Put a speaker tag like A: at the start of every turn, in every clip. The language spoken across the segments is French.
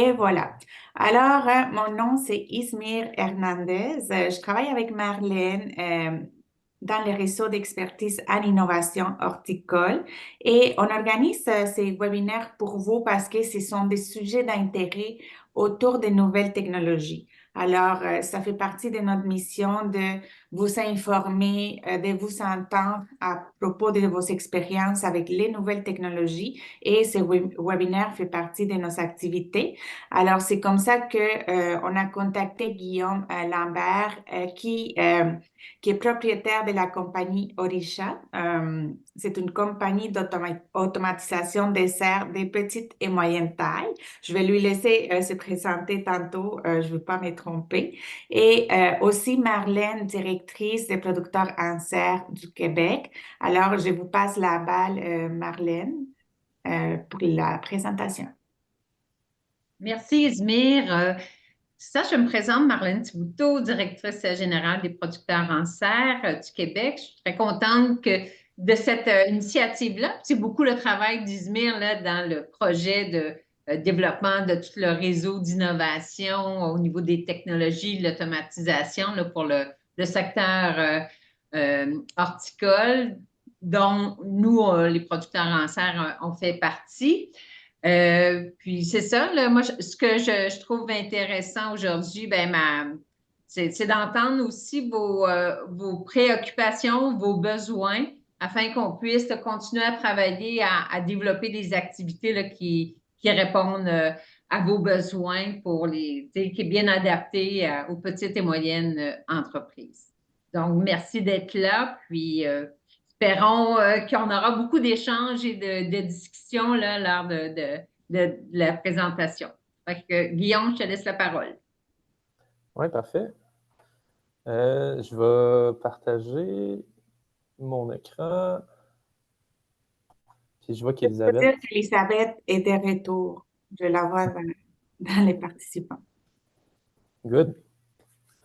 A: Et voilà. Alors, mon nom, c'est Ismir Hernandez. Je travaille avec Marlène dans le réseau d'expertise en innovation horticole et on organise ces webinaires pour vous parce que ce sont des sujets d'intérêt autour des nouvelles technologies. Alors, ça fait partie de notre mission de vous informer, de vous entendre à propos de vos expériences avec les nouvelles technologies et ce webinaire fait partie de nos activités. Alors, c'est comme ça que on a contacté Guillaume Lambert, qui est propriétaire de la compagnie Orisha. C'est une compagnie d'automatisation des serres de petite et moyenne taille. Je vais lui laisser se présenter tantôt, je ne veux pas me tromper. Et aussi Marlène, directrice des producteurs en serre du Québec. Alors, je vous passe la balle, Marlène, pour la présentation.
B: Merci, Izmir. Je me présente, Marlène Thibouteau, directrice générale des producteurs en serre du Québec. Je suis très contente de cette initiative-là. C'est beaucoup le travail d'Izmir là, dans le projet de développement de tout le réseau d'innovation au niveau des technologies, de l'automatisation là, pour le secteur horticole, dont nous, les producteurs en serre, on fait partie. Puis c'est ça, là, moi, ce que je trouve intéressant aujourd'hui, c'est d'entendre aussi vos préoccupations, vos besoins, afin qu'on puisse continuer à travailler, à développer des activités là, qui répondent à vos besoins qui est bien adapté aux petites et moyennes entreprises. Donc, merci d'être là, puis espérons qu'on aura beaucoup d'échanges et de discussions là, lors de la présentation. Fait que, Guillaume, je te laisse la parole.
C: Oui, parfait. Je vais partager mon écran. Puis je vois
A: Je peux
C: qu'Elisabeth.
A: dire qu'Elisabeth est de retour. Je la vois dans les participants.
C: Good.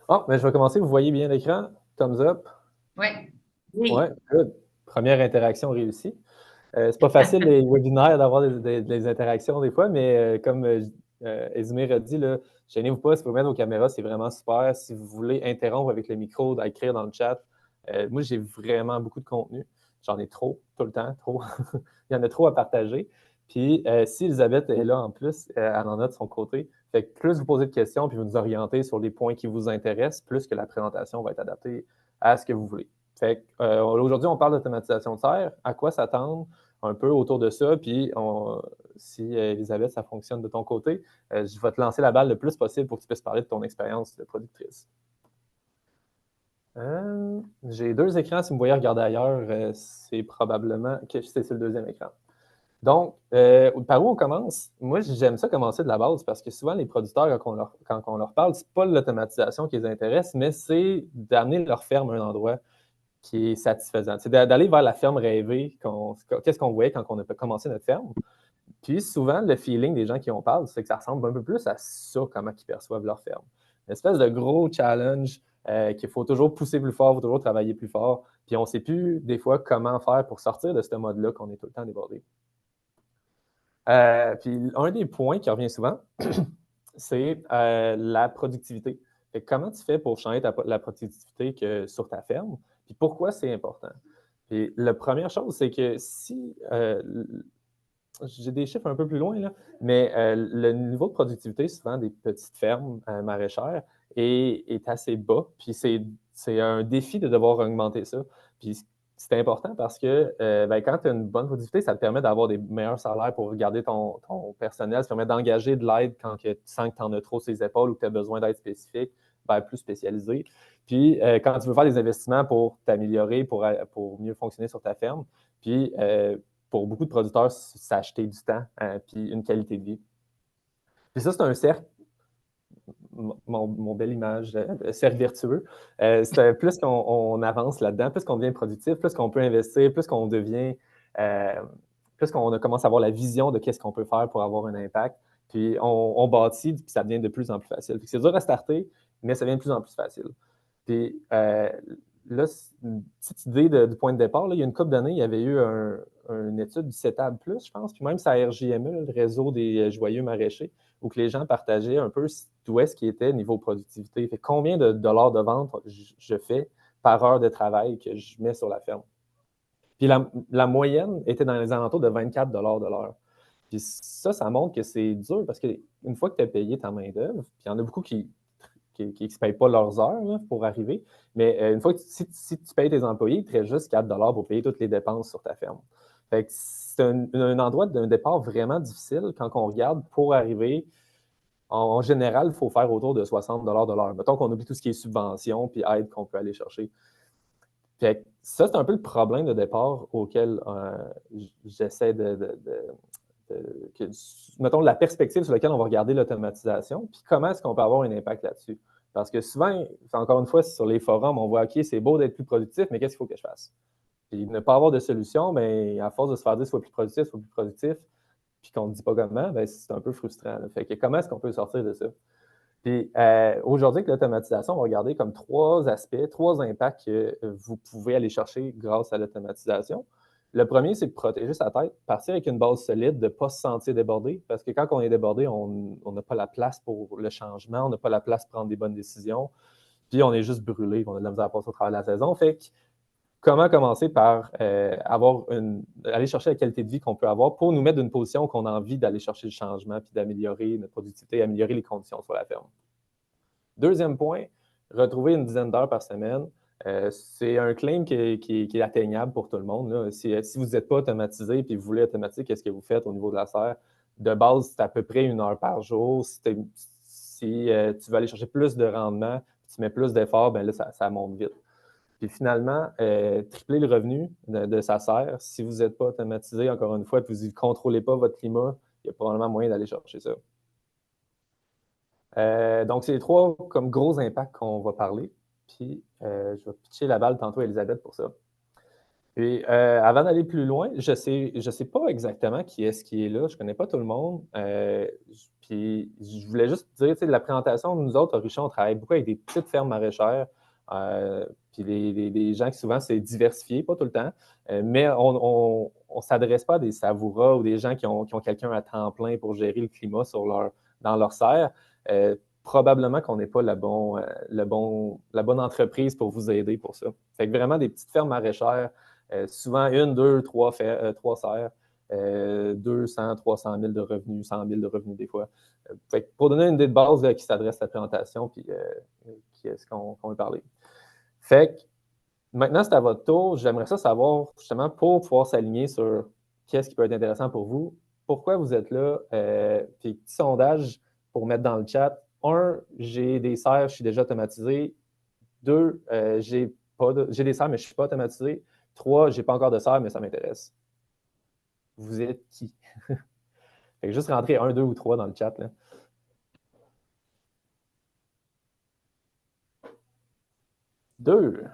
C: Oh, mais je vais commencer. Vous voyez bien l'écran? Thumbs up.
B: Oui.
C: Ouais,
A: Oui.
C: good. Première interaction réussie. C'est pas facile, les webinaires, d'avoir des interactions des fois, mais comme Izmir a dit, là, gênez-vous pas, si vous mettez vos caméras, c'est vraiment super. Si vous voulez interrompre avec le micro, d'écrire dans le chat, moi, j'ai vraiment beaucoup de contenu. J'en ai trop, tout le temps, trop. Il y en a trop à partager. Puis, si Elisabeth est là en plus, elle en a de son côté. Fait que plus vous posez de questions, puis vous nous orientez sur les points qui vous intéressent, plus que la présentation va être adaptée à ce que vous voulez. Fait que, aujourd'hui, on parle d'automatisation de serre. À quoi s'attendre? Un peu autour de ça. Puis, si Elisabeth, ça fonctionne de ton côté, je vais te lancer la balle le plus possible pour que tu puisses parler de ton expérience de productrice. J'ai deux écrans. Si vous me voyez regarder ailleurs, c'est probablement que c'est sur le deuxième écran. Donc, par où on commence? Moi, j'aime ça commencer de la base parce que souvent, les producteurs, quand on leur parle, c'est pas l'automatisation qui les intéresse, mais c'est d'amener leur ferme à un endroit qui est satisfaisant. C'est d'aller vers la ferme rêvée. Qu'est-ce qu'on voyait quand on a commencé notre ferme? Puis souvent, le feeling des gens qui en parlent, c'est que ça ressemble un peu plus à ça, comment ils perçoivent leur ferme. Une espèce de gros challenge qu'il faut toujours pousser plus fort, il faut toujours travailler plus fort. Puis on ne sait plus, des fois, comment faire pour sortir de ce mode-là qu'on est tout le temps débordé. Puis un des points qui revient souvent, c'est la productivité. Fait que comment tu fais pour changer la productivité sur ta ferme? Puis pourquoi c'est important? Puis la première chose, c'est que si j'ai des chiffres un peu plus loin, là, mais le niveau de productivité, souvent des petites fermes maraîchères, est assez bas. Puis c'est un défi de devoir augmenter ça. Puis c'est important parce que quand tu as une bonne productivité, ça te permet d'avoir des meilleurs salaires pour garder ton personnel. Ça te permet d'engager de l'aide quand tu sens que tu en as trop sur les épaules ou que tu as besoin d'aide spécifique, plus spécialisée. Puis quand tu veux faire des investissements pour t'améliorer, pour mieux fonctionner sur ta ferme, puis pour beaucoup de producteurs, s'acheter du temps puis une qualité de vie. Puis ça, c'est un cercle, mon belle image, cercle vertueux. Plus qu'on avance là-dedans, plus qu'on devient productif, plus qu'on peut investir, plus qu'on devient, plus qu'on commence à avoir la vision de qu'est-ce qu'on peut faire pour avoir un impact. Puis on bâtit, puis ça devient de plus en plus facile. C'est dur à starter, mais ça devient de plus en plus facile. Puis là, une petite idée du point de départ. Là, il y a une couple d'années, il y avait eu une étude du CETAB+, je pense, puis même ça RJME, le réseau des joyeux maraîchers, où que les gens partageaient un peu d'où est-ce qu'ils étaient niveau productivité. Fait combien de dollars de vente je fais par heure de travail que je mets sur la ferme. Puis la moyenne était dans les alentours de 24 de l'heure. Puis ça montre que c'est dur parce qu'une fois que tu as payé ta main-d'œuvre, puis il y en a beaucoup qui ne se payent pas leurs heures là, pour arriver, mais une fois que si tu payes tes employés, il te reste juste 4 pour payer toutes les dépenses sur ta ferme. Fait que c'est un endroit d'un départ vraiment difficile quand on regarde pour arriver. En général, il faut faire autour de 60 de l'heure. Mettons qu'on oublie tout ce qui est subvention puis aide qu'on peut aller chercher. Fait que ça, c'est un peu le problème de départ auquel j'essaie mettons, la perspective sur laquelle on va regarder l'automatisation, puis comment est-ce qu'on peut avoir un impact là-dessus. Parce que souvent, encore une fois, sur les forums, on voit, OK, c'est beau d'être plus productif, mais qu'est-ce qu'il faut que je fasse? Puis ne pas avoir de solution, bien, à force de se faire dire, sois plus productif, puis qu'on ne dit pas comment, bien, c'est un peu frustrant. Là. Fait que comment est-ce qu'on peut sortir de ça? Puis aujourd'hui, avec l'automatisation, on va regarder comme 3 aspects, 3 impacts que vous pouvez aller chercher grâce à l'automatisation. Le premier, c'est de protéger sa tête, partir avec une base solide, de ne pas se sentir débordé, parce que quand on est débordé, on n'a pas la place pour le changement, on n'a pas la place pour prendre des bonnes décisions, puis on est juste brûlé, on a de la misère à passer au travers de la saison. Fait que comment commencer par aller chercher la qualité de vie qu'on peut avoir pour nous mettre dans une position qu'on a envie d'aller chercher le changement puis d'améliorer notre productivité, améliorer les conditions sur la ferme. Deuxième point, retrouver une dizaine d'heures par semaine. C'est un claim qui est atteignable pour tout le monde. Là. Si vous n'êtes pas automatisé et vous voulez automatiser, qu'est-ce que vous faites au niveau de la serre? De base, c'est à peu près 1 heure par jour. Si tu veux aller chercher plus de rendement, tu mets plus d'efforts, bien là, ça monte vite. Puis finalement, tripler le revenu de sa serre. Si vous n'êtes pas automatisé, encore une fois, puis vous ne contrôlez pas votre climat, il y a probablement moyen d'aller chercher ça. Donc, c'est les 3 comme gros impacts qu'on va parler. Puis, je vais pitcher la balle tantôt à Elisabeth pour ça. Puis, avant d'aller plus loin, je ne sais pas exactement qui est là. Je ne connais pas tout le monde. Puis, je voulais juste dire, la présentation, nous autres, à Richon, on travaille beaucoup avec des petites fermes maraîchères. Puis, des gens qui souvent, c'est diversifié, pas tout le temps. Mais on ne s'adresse pas à des savouras ou des gens qui ont quelqu'un à temps plein pour gérer le climat dans leur serre. Probablement qu'on n'est pas la bonne entreprise pour vous aider pour ça. Fait que vraiment des petites fermes maraîchères, souvent 1, 2, 3 serres, 200, 300 000 de revenus, 100 000 de revenus des fois. Fait que pour donner une idée de base qui s'adresse à la présentation, puis qui est ce qu'on veut parler. Fait que maintenant, c'est à votre tour. J'aimerais ça savoir, justement, pour pouvoir s'aligner sur qu'est-ce qui peut être intéressant pour vous, pourquoi vous êtes là, puis petit sondage pour mettre dans le chat. 1, j'ai des serres, je suis déjà automatisé. 2, j'ai des serres, mais je ne suis pas automatisé. 3, je n'ai pas encore de serres, mais ça m'intéresse. Vous êtes qui? Fait que juste rentrer 1, 2 ou 3 dans le chat. Là. Deux.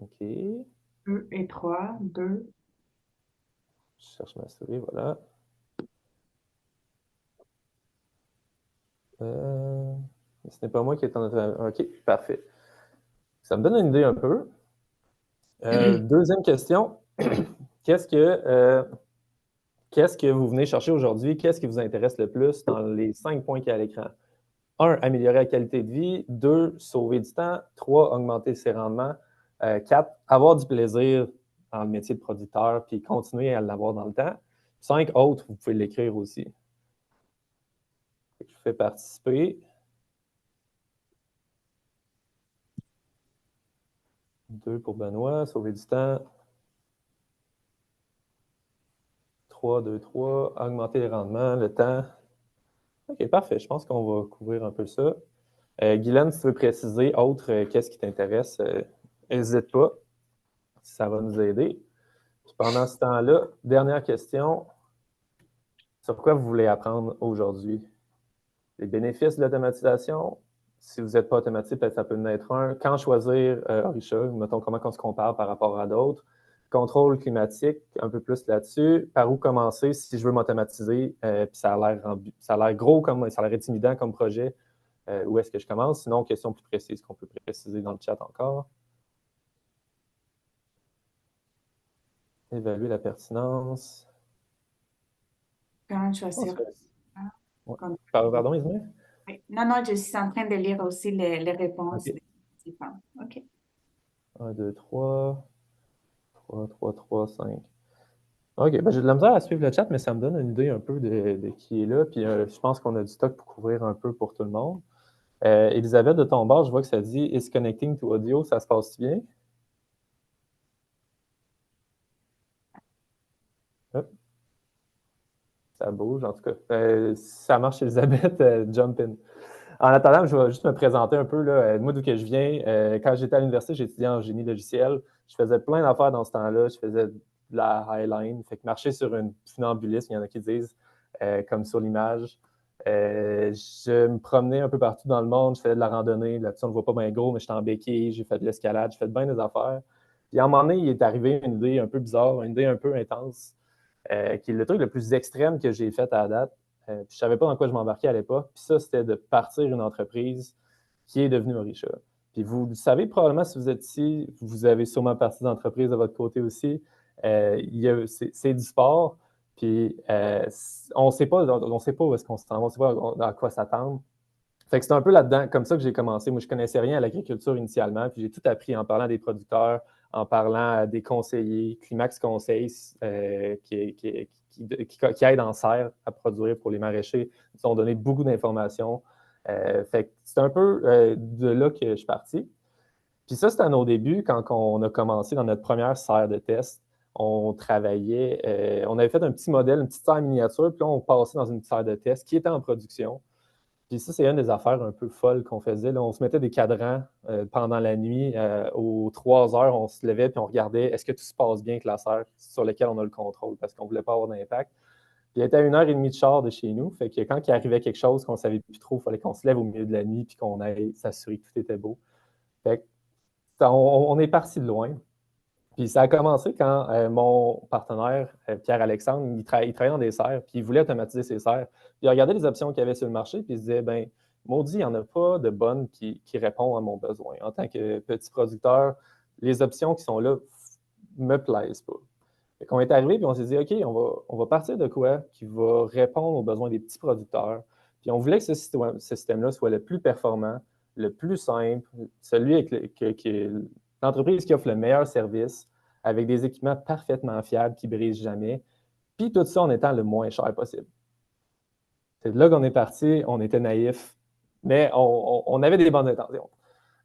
C: OK.
A: 2 et 3, 2.
C: Je cherche ma souris, voilà. Ce n'est pas moi qui est en train. OK, parfait. Ça me donne une idée un peu. Deuxième question. Qu'est-ce que vous venez chercher aujourd'hui? Qu'est-ce qui vous intéresse le plus dans les 5 points qu'il y a à l'écran? 1, améliorer la qualité de vie. 2, sauver du temps. 3, augmenter ses rendements. 4, avoir du plaisir dans le métier de producteur puis continuer à l'avoir dans le temps. 5 autres, vous pouvez l'écrire aussi. Je fais participer. 2 pour Benoît, sauver du temps. 3, 2, 3, augmenter les rendements, le temps. OK, parfait. Je pense qu'on va couvrir un peu ça. Guylaine, si tu veux préciser autre, qu'est-ce qui t'intéresse, n'hésite pas. Ça va nous aider. Puis pendant ce temps-là, dernière question. Sur quoi vous voulez apprendre aujourd'hui? Les bénéfices de l'automatisation. Si vous n'êtes pas automatisé, peut-être ça peut en être un. Quand choisir Orisha? Mettons comment on se compare par rapport à d'autres. Contrôle climatique, un peu plus là-dessus. Par où commencer si je veux m'automatiser? Puis ça a l'air gros, ça a l'air intimidant comme projet. où est-ce que je commence? Sinon, question plus précise qu'on peut préciser dans le chat encore. Évaluer la pertinence.
A: Comment choisir?
C: Ouais.
A: Comme-
C: Pardon, Ismaël?
A: Oui. Non, non, je suis en train de lire aussi les réponses
C: OK.
A: des participants. OK.
C: 1, 2, 3, 3, 3, 3, 5. OK, ben, j'ai de la misère à suivre le chat, mais ça me donne une idée un peu de qui est là. Puis je pense qu'on a du stock pour couvrir un peu pour tout le monde. Elisabeth, de ton bord, je vois que ça dit Is connecting to audio, ça se passe bien? Hop, ça bouge, en tout cas. Ça marche, Elisabeth, jump in. En attendant, je vais juste me présenter un peu. Là. Moi, d'où que je viens, quand j'étais à l'université, j'étudiais en génie logiciel. Je faisais plein d'affaires dans ce temps-là. Je faisais de la highline. Fait que marcher sur une funambuliste, il y en a qui disent, comme sur l'image. Je me promenais un peu partout dans le monde. Je faisais de la randonnée. Là-dessus, on ne voit pas bien gros, mais j'étais en béquille. J'ai fait de l'escalade. J'ai fait bien des affaires. Puis à un moment donné, il est arrivé une idée un peu bizarre, une idée un peu intense, qui est le truc le plus extrême que j'ai fait à la date. Puis je ne savais pas dans quoi je m'embarquais à l'époque. Puis ça, c'était de partir une entreprise qui est devenue Orisha. Puis vous le savez probablement si vous êtes ici, vous avez sûrement parti d'entreprise de votre côté aussi. C'est du sport. Puis on ne sait pas où est-ce qu'on se on ne sait pas à quoi s'attendre. Fait que c'est un peu là-dedans, comme ça que j'ai commencé. Moi, je ne connaissais rien à l'agriculture initialement, puis j'ai tout appris en parlant des producteurs, en parlant des conseillers, Climax Conseil, qui aident en serre à produire pour les maraîchers. Ils ont donné beaucoup d'informations. Fait que c'est un peu de là que je suis parti. Puis ça, c'était à nos débuts, quand on a commencé dans notre première serre de test. On travaillait, on avait fait un petit modèle, une petite serre miniature, puis là, on passait dans une serre de test qui était en production. Puis ça, c'est une des affaires un peu folles qu'on faisait. Là, on se mettait des cadrans pendant la nuit. Aux 3 heures, on se levait puis on regardait est-ce que tout se passe bien avec la serre sur laquelle on a le contrôle parce qu'on ne voulait pas avoir d'impact. Puis il était à 1h30 de char de chez nous. Fait que quand il arrivait quelque chose qu'on ne savait plus trop, il fallait qu'on se lève au milieu de la nuit puis qu'on aille s'assurer que tout était beau. Fait que, on est parti de loin. Puis ça a commencé quand mon partenaire, Pierre-Alexandre, il travaillait dans des serres, puis il voulait automatiser ses serres. Puis il regardait les options qu'il y avait sur le marché, puis il se disait, ben maudit, il n'y en a pas de bonnes qui répondent à mon besoin. En tant que petit producteur, les options qui sont là ne me plaisent pas. Fait qu'on est arrivé, puis on s'est dit, OK, on va partir de quoi qui va répondre aux besoins des petits producteurs. Puis on voulait que ce système-là soit le plus performant, le plus simple, celui avec l'entreprise qui offre le meilleur service, avec des équipements parfaitement fiables qui ne brisent jamais, puis tout ça en étant le moins cher possible. C'est de là qu'on est parti, on était naïfs, mais on avait des bonnes intentions.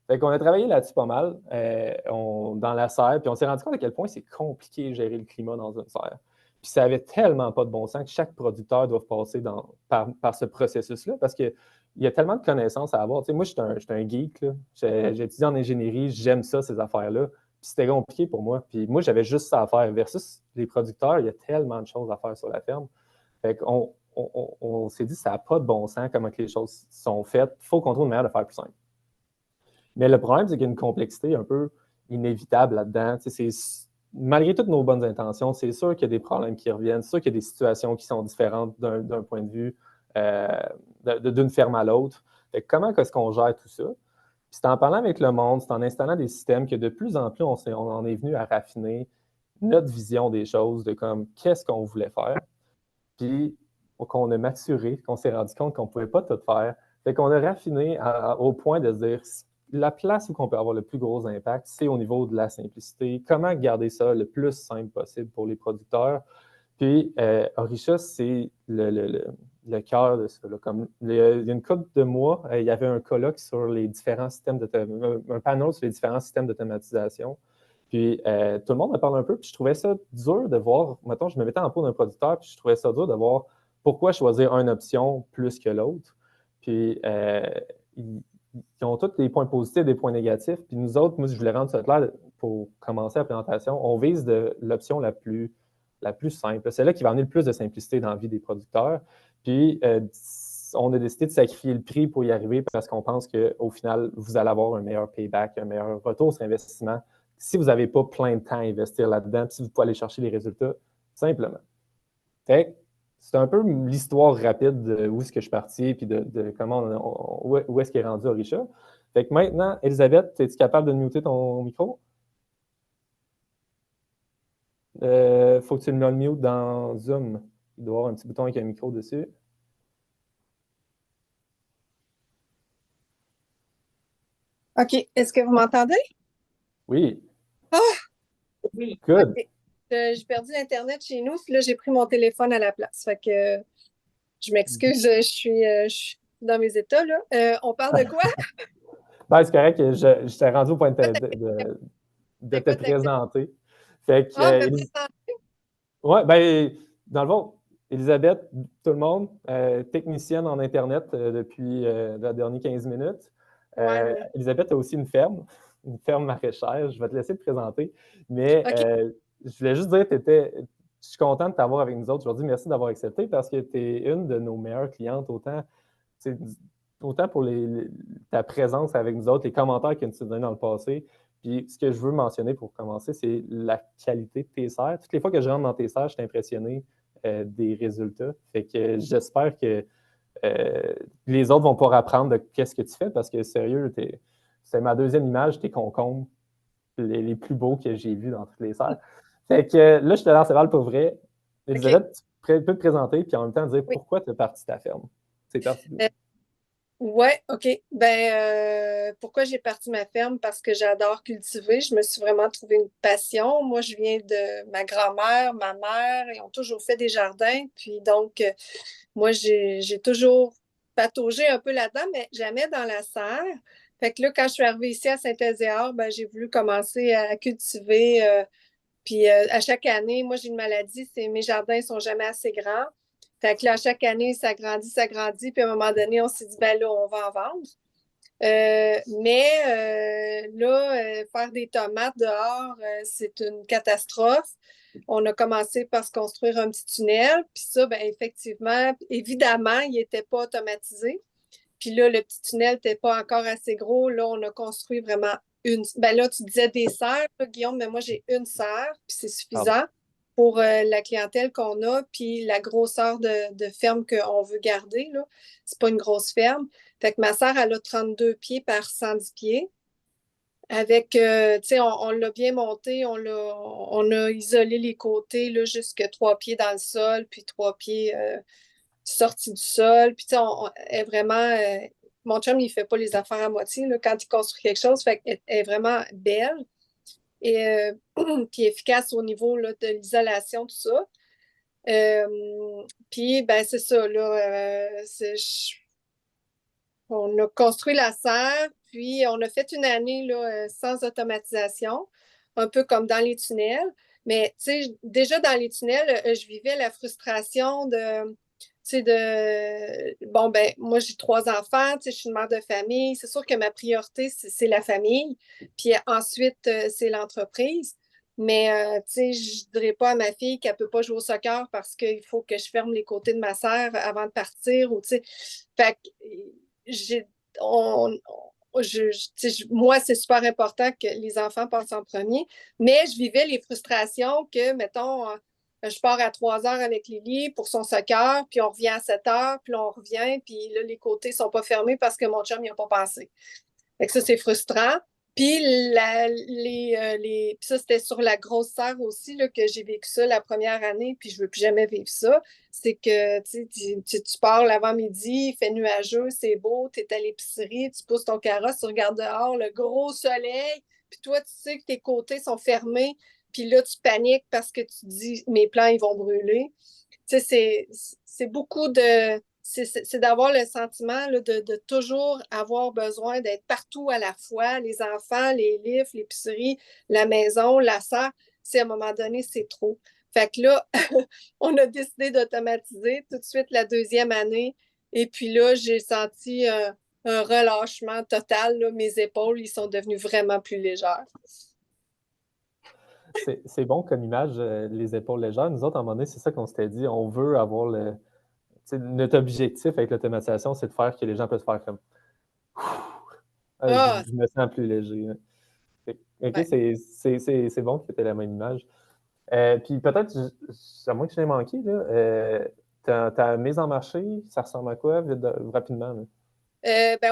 C: Fait qu'on a travaillé là-dessus pas mal dans la serre, puis on s'est rendu compte à quel point c'est compliqué de gérer le climat dans une serre. Puis ça avait tellement pas de bon sens que chaque producteur doit passer par ce processus-là parce qu'il y a tellement de connaissances à avoir. Tu sais, moi, je suis un geek. J'ai étudié en ingénierie, j'aime ça, ces affaires-là. Puis c'était compliqué pour moi. Puis moi, j'avais juste ça à faire. Versus les producteurs, il y a tellement de choses à faire sur la ferme. Fait qu'on on s'est dit, ça n'a pas de bon sens comment que les choses sont faites. Il faut qu'on trouve une manière de faire plus simple. Mais le problème, c'est qu'il y a une complexité un peu inévitable là-dedans. Tu sais, malgré toutes nos bonnes intentions, c'est sûr qu'il y a des problèmes qui reviennent, c'est sûr qu'il y a des situations qui sont différentes d'un point de vue d'une ferme à l'autre. Comment est-ce qu'on gère tout ça? Puis c'est en parlant avec le monde, c'est en installant des systèmes que de plus en plus, on en est venu à raffiner notre vision des choses, de comme qu'est-ce qu'on voulait faire. Puis qu'on a maturé, qu'on s'est rendu compte qu'on ne pouvait pas tout faire. Fait qu'on a raffiné au point de se dire la place où on peut avoir le plus gros impact, c'est au niveau de la simplicité. Comment garder ça le plus simple possible pour les producteurs? Puis, Orisha, c'est le cœur de ça. Là. Comme, il y a une couple de mois, il y avait un colloque sur les différents systèmes un panel sur les différents systèmes d'automatisation. Puis, tout le monde en parle un peu, puis je trouvais ça dur de voir. Mettons, je me mettais en peau d'un producteur, puis je trouvais ça dur de voir pourquoi choisir une option plus que l'autre. Puis, ils ont tous des points positifs, des points négatifs. Puis nous autres, moi, je voulais rendre ça clair pour commencer la présentation. On vise l'option la plus simple. C'est là qui va amener le plus de simplicité dans la vie des producteurs. Puis, on a décidé de sacrifier le prix pour y arriver parce qu'on pense qu'au final, vous allez avoir un meilleur payback, un meilleur retour sur investissement si vous n'avez pas plein de temps à investir là-dedans, puis si vous pouvez aller chercher les résultats simplement. Fait c'est un peu l'histoire rapide de où est-ce que je suis parti, puis de comment où est-ce qu'il est rendu Orisha. Fait que maintenant, Elisabeth, es-tu capable de muter ton micro? Faut que tu le mute dans Zoom. Il doit y avoir un petit bouton avec un micro dessus.
D: OK. Est-ce que vous m'entendez?
C: Oui.
D: Ah!
A: Oui.
C: Good.
D: OK. J'ai perdu l'Internet chez nous, puis là, j'ai pris mon téléphone à la place. Fait que je m'excuse, je suis dans mes états, là. On parle de quoi?
C: Ben, c'est correct, je t'ai rendu au point de
D: C'est
C: te
D: quoi ta question?
C: présenter. Fait que,
D: Ah, me présenter.
C: ouais, ben, dans le fond, Elisabeth, tout le monde, technicienne en Internet depuis la dernière 15 minutes.
D: Ouais.
C: Elisabeth a aussi une ferme maraîchère. Je vais te laisser te présenter. Mais
D: OK.
C: je voulais juste dire je suis content de t'avoir avec nous autres aujourd'hui. Merci d'avoir accepté parce que tu es une de nos meilleures clientes, autant pour ta présence avec nous autres, les commentaires que tu as donnés dans le passé. Puis ce que je veux mentionner pour commencer, c'est la qualité de tes serres. Toutes les fois que je rentre dans tes serres, je suis impressionné des résultats. Fait que j'espère que les autres vont pouvoir apprendre de qu'est-ce que tu fais parce que sérieux, c'est ma deuxième image, tes concombres les plus beaux que j'ai vus dans toutes les serres. Fait que là, je te lance la balle pour vrai. Elisabeth, tu peux te présenter puis en même temps dire
D: Oui.
C: pourquoi tu es parti de ta ferme. C'est parti d'où?
D: Ouais, OK. Ben, pourquoi j'ai parti ma ferme? Parce que j'adore cultiver. Je me suis vraiment trouvé une passion. Moi, je viens de ma grand-mère, ma mère, ils ont toujours fait des jardins. Puis donc, moi, j'ai toujours pataugé un peu là-dedans, mais jamais dans la serre. Fait que là, quand je suis arrivée ici à Saint-Ézéard, ben, j'ai voulu commencer à cultiver. Puis à chaque année, moi, j'ai une maladie, c'est mes jardins sont jamais assez grands. Fait que là, à chaque année, ça grandit, ça grandit. Puis à un moment donné, on s'est dit, ben là, on va en vendre. Mais là, faire des tomates dehors, c'est une catastrophe. On a commencé par se construire un petit tunnel. Puis ça, ben, effectivement, évidemment, il n'était pas automatisé. Puis là, le petit tunnel n'était pas encore assez gros. Là, on a construit vraiment une. Ben là, tu disais des serres, là, Guillaume, mais moi, j'ai une serre, puis c'est
C: Pardon.
D: suffisant pour la clientèle qu'on a, puis la grosseur de ferme qu'on veut garder. Là. C'est pas une grosse ferme. Fait que ma serre, elle a 32 pieds par 110 pieds. Avec, tu sais, on l'a bien monté, on a isolé les côtés, là, jusque 3 pieds dans le sol, puis 3 pieds sortie du sol. Puis, tu sais, on est vraiment. Mon chum, il fait pas les affaires à moitié là, quand il construit quelque chose. Fait qu'elle est vraiment belle et puis efficace au niveau là, de l'isolation, tout ça. Puis, ben, c'est ça. Là, on a construit la serre, puis on a fait une année là, sans automatisation, un peu comme dans les tunnels. Mais, tu sais, déjà dans les tunnels, je vivais la frustration de bon, ben, moi, j'ai 3 enfants, je suis une mère de famille. C'est sûr que ma priorité, c'est la famille. Puis ensuite, c'est l'entreprise. Mais, tu sais, je ne dirais pas à ma fille qu'elle ne peut pas jouer au soccer parce qu'il faut que je ferme les côtés de ma serre avant de partir. Ou, tu sais, fait que j'ai, on- moi, c'est super important que les enfants passent en premier. Mais je vivais les frustrations que, mettons, je pars à 3 heures avec Lily pour son soccer, puis on revient à 7 heures, puis on revient, puis là, les côtés ne sont pas fermés parce que mon chum n'y a pas pensé. Fait que ça, c'est frustrant. Puis puis ça, c'était sur la grosse serre aussi là, que j'ai vécu ça la première année, puis je ne veux plus jamais vivre ça. C'est que tu pars l'avant-midi, il fait nuageux, c'est beau, tu es à l'épicerie, tu pousses ton carrosse, tu regardes dehors, le gros soleil, puis toi, tu sais que tes côtés sont fermés, puis là, tu paniques parce que tu dis mes plants, ils vont brûler. Tu sais, c'est beaucoup de. C'est d'avoir le sentiment là, de toujours avoir besoin d'être partout à la fois, les enfants, les livres, l'épicerie, la maison, la serre. C'est à un moment donné, c'est trop. Fait que là, on a décidé d'automatiser tout de suite la deuxième année. Et puis là, j'ai senti un relâchement total. Là. Mes épaules, ils sont devenues vraiment plus légères.
C: C'est bon comme image, les épaules légères. Nous autres, à un moment donné, c'est ça qu'on s'était dit. On veut avoir notre objectif avec l'automatisation, c'est de faire que les gens peuvent faire comme
D: Ah,
C: je me sens plus léger. Hein. OK,
D: ouais.
C: c'est bon que tu aies la même image. Puis peut-être, à moins que je l'ai manqué, là, ta mise en marché, ça ressemble à quoi, rapidement? Là?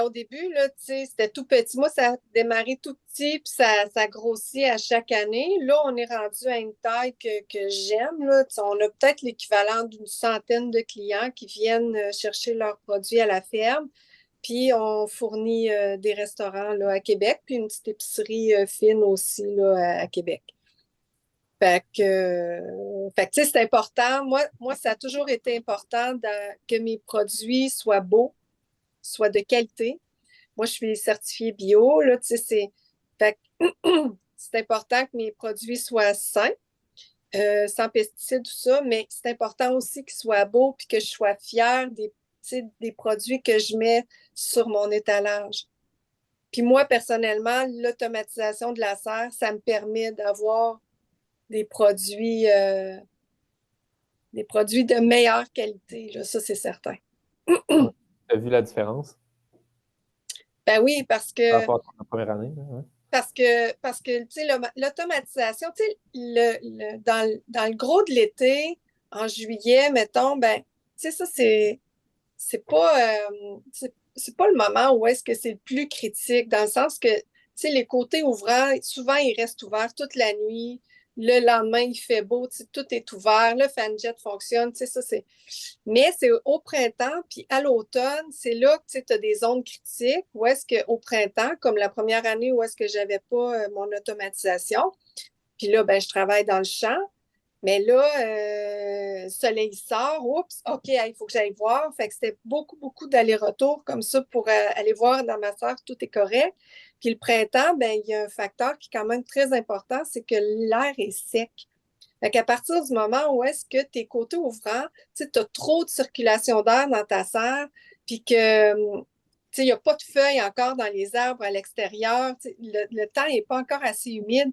D: Au début, là, tu sais, c'était tout petit. Moi, ça a démarré tout petit, puis ça grossit à chaque année. Là, on est rendu à une taille que j'aime, là. Tu sais, on a peut-être l'équivalent d'une centaine de clients qui viennent chercher leurs produits à la ferme. Puis, on fournit des restaurants là, à Québec, puis une petite épicerie fine aussi là, à Québec. Tu sais, c'est important. Moi, ça a toujours été important que mes produits soient beaux, soient de qualité. Moi, je suis certifiée bio, là, tu sais, fait que c'est important que mes produits soient sains, sans pesticides, tout ça, mais c'est important aussi qu'ils soient beaux puis que je sois fière des produits que je mets sur mon étalage. Puis moi, personnellement, l'automatisation de la serre, ça me permet d'avoir des produits, euh, des produits de meilleure qualité, là, ça, c'est certain.
C: Ouais. Tu as vu la différence
D: Ben oui, parce
C: par
D: que
C: rapport à la première année? Là, ouais.
D: Parce que tu sais, l'automatisation, tu sais, dans le gros de l'été, en juillet, mettons, ben, tu sais, ça, c'est pas, c'est pas le moment où est-ce que c'est le plus critique, dans le sens que, tu sais, les côtés ouvrants, souvent, ils restent ouverts toute la nuit. Le lendemain, il fait beau, tu sais, tout est ouvert, le fan-jet fonctionne, tu sais, ça, c'est... Mais c'est au printemps, puis à l'automne, c'est là que tu as des zones critiques, où est-ce qu'au printemps, comme la première année où est-ce que j'avais pas mon automatisation, puis là, ben, je travaille dans le champ, mais là, le soleil sort, oups, OK, il faut que j'aille voir. Fait que c'était beaucoup, beaucoup d'allers-retours comme ça pour aller voir dans ma serre, tout est correct. Puis le printemps, ben, il y a un facteur qui est quand même très important, c'est que l'air est sec. Fait qu'à partir du moment où est-ce que tes côtés ouvrants, tu as trop de circulation d'air dans ta serre, puis que, il n'y a pas de feuilles encore dans les arbres à l'extérieur, le temps n'est pas encore assez humide,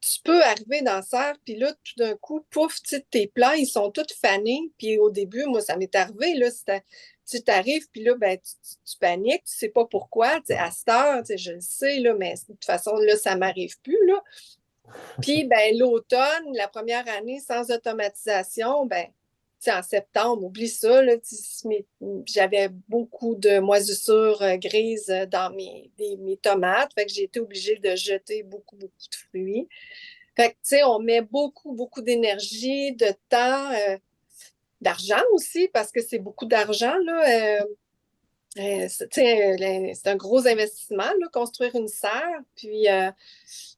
D: tu peux arriver dans la serre, puis là, tout d'un coup, pouf, tes plants, ils sont tous fanés. Puis au début, moi, ça m'est arrivé, là, tu t'arrives, puis là, ben, tu paniques, tu sais pas pourquoi. À cette heure, je le sais, là, mais de toute façon, là, ça m'arrive plus, là. Puis, ben, l'automne, la première année sans automatisation, ben, en septembre, oublie ça, là, j'avais beaucoup de moisissures grises dans mes tomates, fait que j'ai été obligée de jeter beaucoup, beaucoup de fruits. Fait que, tu sais, on met beaucoup, beaucoup d'énergie, de temps, d'argent aussi, parce que c'est beaucoup d'argent, là. C'est un gros investissement, là, construire une serre, puis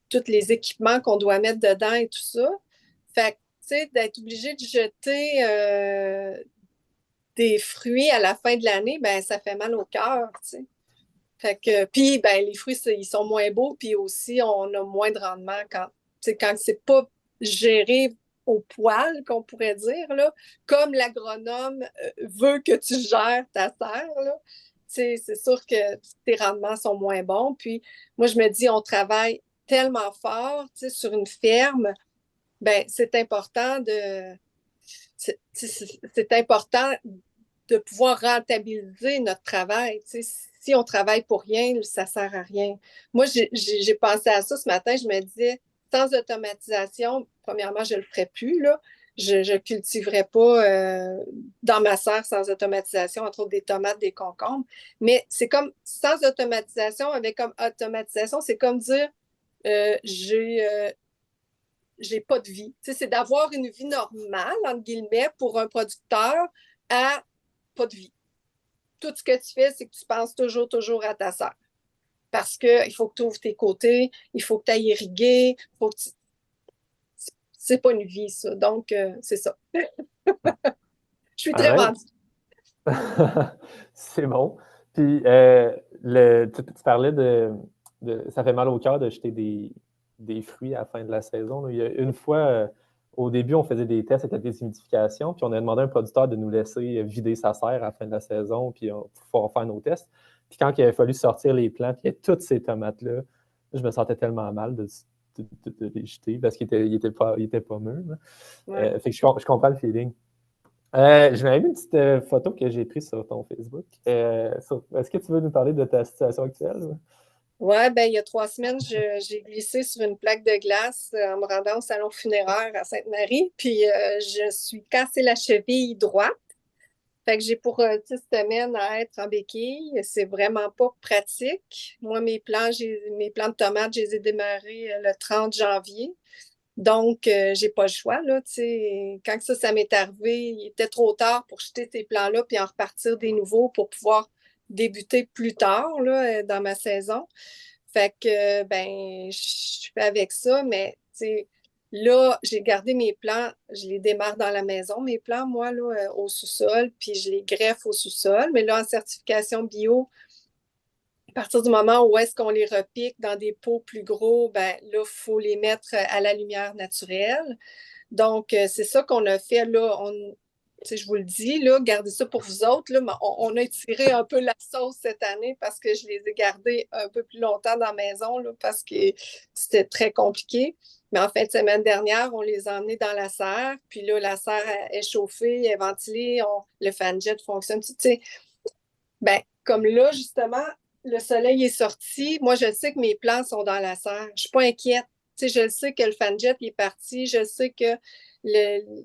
D: tous les équipements qu'on doit mettre dedans et tout ça. Fait que, tu sais, d'être obligé de jeter des fruits à la fin de l'année, ben ça fait mal au cœur, tu sais. Fait que, puis, ben, les fruits, ils sont moins beaux, puis aussi, on a moins de rendement quand c'est pas géré au poil, qu'on pourrait dire, là, comme l'agronome veut que tu gères ta serre, là. C'est sûr que tes rendements sont moins bons. Puis, moi, je me dis, on travaille tellement fort, sur une ferme, ben, c'est important de pouvoir rentabiliser notre travail. Si on travaille pour rien, ça ne sert à rien. Moi, j'ai pensé à ça ce matin. Je me disais, sans automatisation, premièrement, je ne le ferais plus, là. Je ne cultiverais pas dans ma serre sans automatisation, entre autres des tomates, des concombres. Mais c'est comme sans automatisation, avec comme automatisation, c'est comme dire j'ai pas de vie. C'est d'avoir une vie normale, entre guillemets, pour un producteur à pas de vie. Tout ce que tu fais, c'est que tu penses toujours, toujours à ta serre. Parce qu'il faut que tu ouvres tes côtés, il faut que tu ailles irriguer, c'est pas une vie, ça. Donc, c'est ça. Je suis très
C: Alright.
D: vendue.
C: C'est bon. Puis, tu parlais ça fait mal au cœur de jeter des fruits à la fin de la saison. Il y a une fois, au début, on faisait des tests avec la déshumidification, puis on a demandé à un producteur de nous laisser vider sa serre à la fin de la saison, puis on pouvoir faire nos tests. Puis quand il a fallu sortir les plants, puis il y a toutes ces tomates-là, je me sentais tellement mal de les jeter parce qu'ils n'étaient pas mûrs.
D: Ouais.
C: Fait que je comprends le feeling. Je m'avais mis une petite photo que j'ai prise sur ton Facebook. Est-ce que tu veux nous parler de ta situation actuelle?
D: Ouais, ben, il y a 3 semaines, j'ai glissé sur une plaque de glace en me rendant au salon funéraire à Sainte-Marie, puis je suis cassé la cheville droite. Fait que j'ai pour 6 semaines à être en béquille. C'est vraiment pas pratique. Moi, mes plants de tomates, je les ai démarrés le 30 janvier. Donc, j'ai pas le choix, là, tu sais. Quand ça m'est arrivé, il était trop tard pour jeter ces plants-là puis en repartir des nouveaux pour pouvoir débuter plus tard, là, dans ma saison. Fait que, ben, je fais avec ça, mais, tu sais, là, j'ai gardé mes plants, je les démarre dans la maison, mes plants, moi, là, au sous-sol, puis je les greffe au sous-sol. Mais là, en certification bio, à partir du moment où est-ce qu'on les repique dans des pots plus gros, ben là, il faut les mettre à la lumière naturelle. Donc, c'est ça qu'on a fait là. Je vous le dis, là, gardez ça pour vous autres. Là, mais on a étiré un peu la sauce cette année parce que je les ai gardés un peu plus longtemps dans la maison là, parce que c'était très compliqué. Mais en fin de semaine dernière, on les a emmenés dans la serre. Puis là, la serre est chauffée, est ventilée, le fan jet fonctionne. Tu sais, ben, comme là, justement, le soleil est sorti. Moi, je sais que mes plants sont dans la serre. Je ne suis pas inquiète. Tu sais, je sais que le fan jet est parti. Le,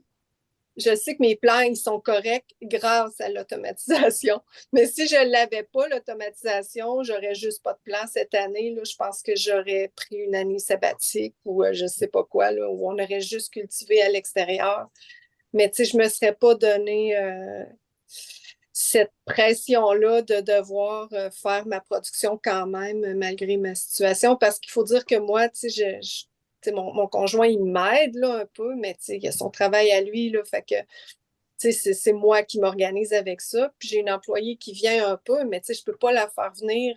D: je sais que mes plans, ils sont corrects grâce à l'automatisation. Mais si je ne l'avais pas, l'automatisation, j'aurais juste pas de plan cette année. Là, je pense que j'aurais pris une année sabbatique ou je ne sais pas quoi, là, où on aurait juste cultivé à l'extérieur. Mais tu sais, je ne me serais pas donné cette pression-là de devoir faire ma production quand même, malgré ma situation. Parce qu'il faut dire que moi, tu sais, mon conjoint, il m'aide là, un peu, mais tu sais, il a son travail à lui, là, fait que tu sais, c'est moi qui m'organise avec ça. Puis j'ai une employée qui vient un peu, mais tu sais, je peux pas la faire venir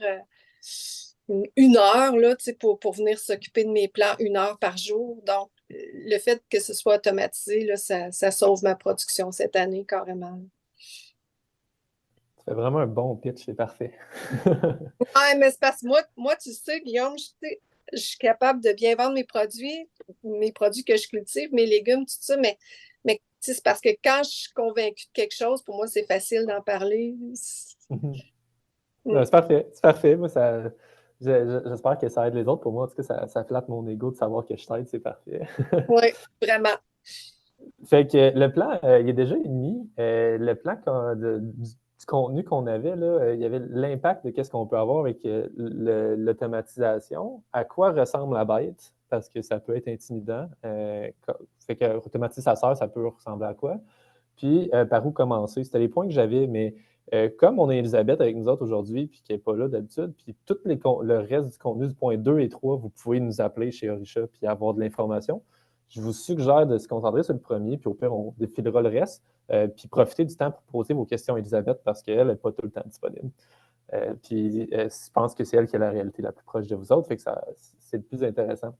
D: 1 heure là, tu sais, pour venir s'occuper de mes plants 1 heure par jour. Donc, le fait que ce soit automatisé, là, ça sauve ma production cette année carrément.
C: Ça fait vraiment un bon pitch, c'est parfait.
D: Ouais, mais c'est parce que moi, tu sais, Guillaume, je suis capable de bien vendre mes produits que je cultive, mes légumes, tout ça, mais tu sais, c'est parce que quand je suis convaincue de quelque chose, pour moi, c'est facile d'en parler.
C: C'est parfait, c'est parfait. Moi, j'espère que ça aide les autres. Pour moi, en tout cas, ça flatte mon ego de savoir que je t'aide, c'est parfait.
D: Oui, vraiment.
C: Fait que le plan, il est déjà émis. Le plan du contenu qu'on avait, là, il y avait l'impact de qu'est-ce qu'on peut avoir avec l'automatisation. À quoi ressemble la bête? Parce que ça peut être intimidant. Fait que automatiser sa sœur, ça peut ressembler à quoi? Puis par où commencer? C'était les points que j'avais, mais comme on a Elisabeth avec nous autres aujourd'hui, puis qui n'est pas là d'habitude, puis le reste du contenu du point 2 et 3, vous pouvez nous appeler chez Orisha puis avoir de l'information. Je vous suggère de se concentrer sur le premier, puis au pire, on défilera le reste, puis profitez du temps pour poser vos questions à Elisabeth parce qu'elle n'est pas tout le temps disponible. Puis je pense que c'est elle qui a la réalité la plus proche de vous autres, fait que c'est le plus intéressant.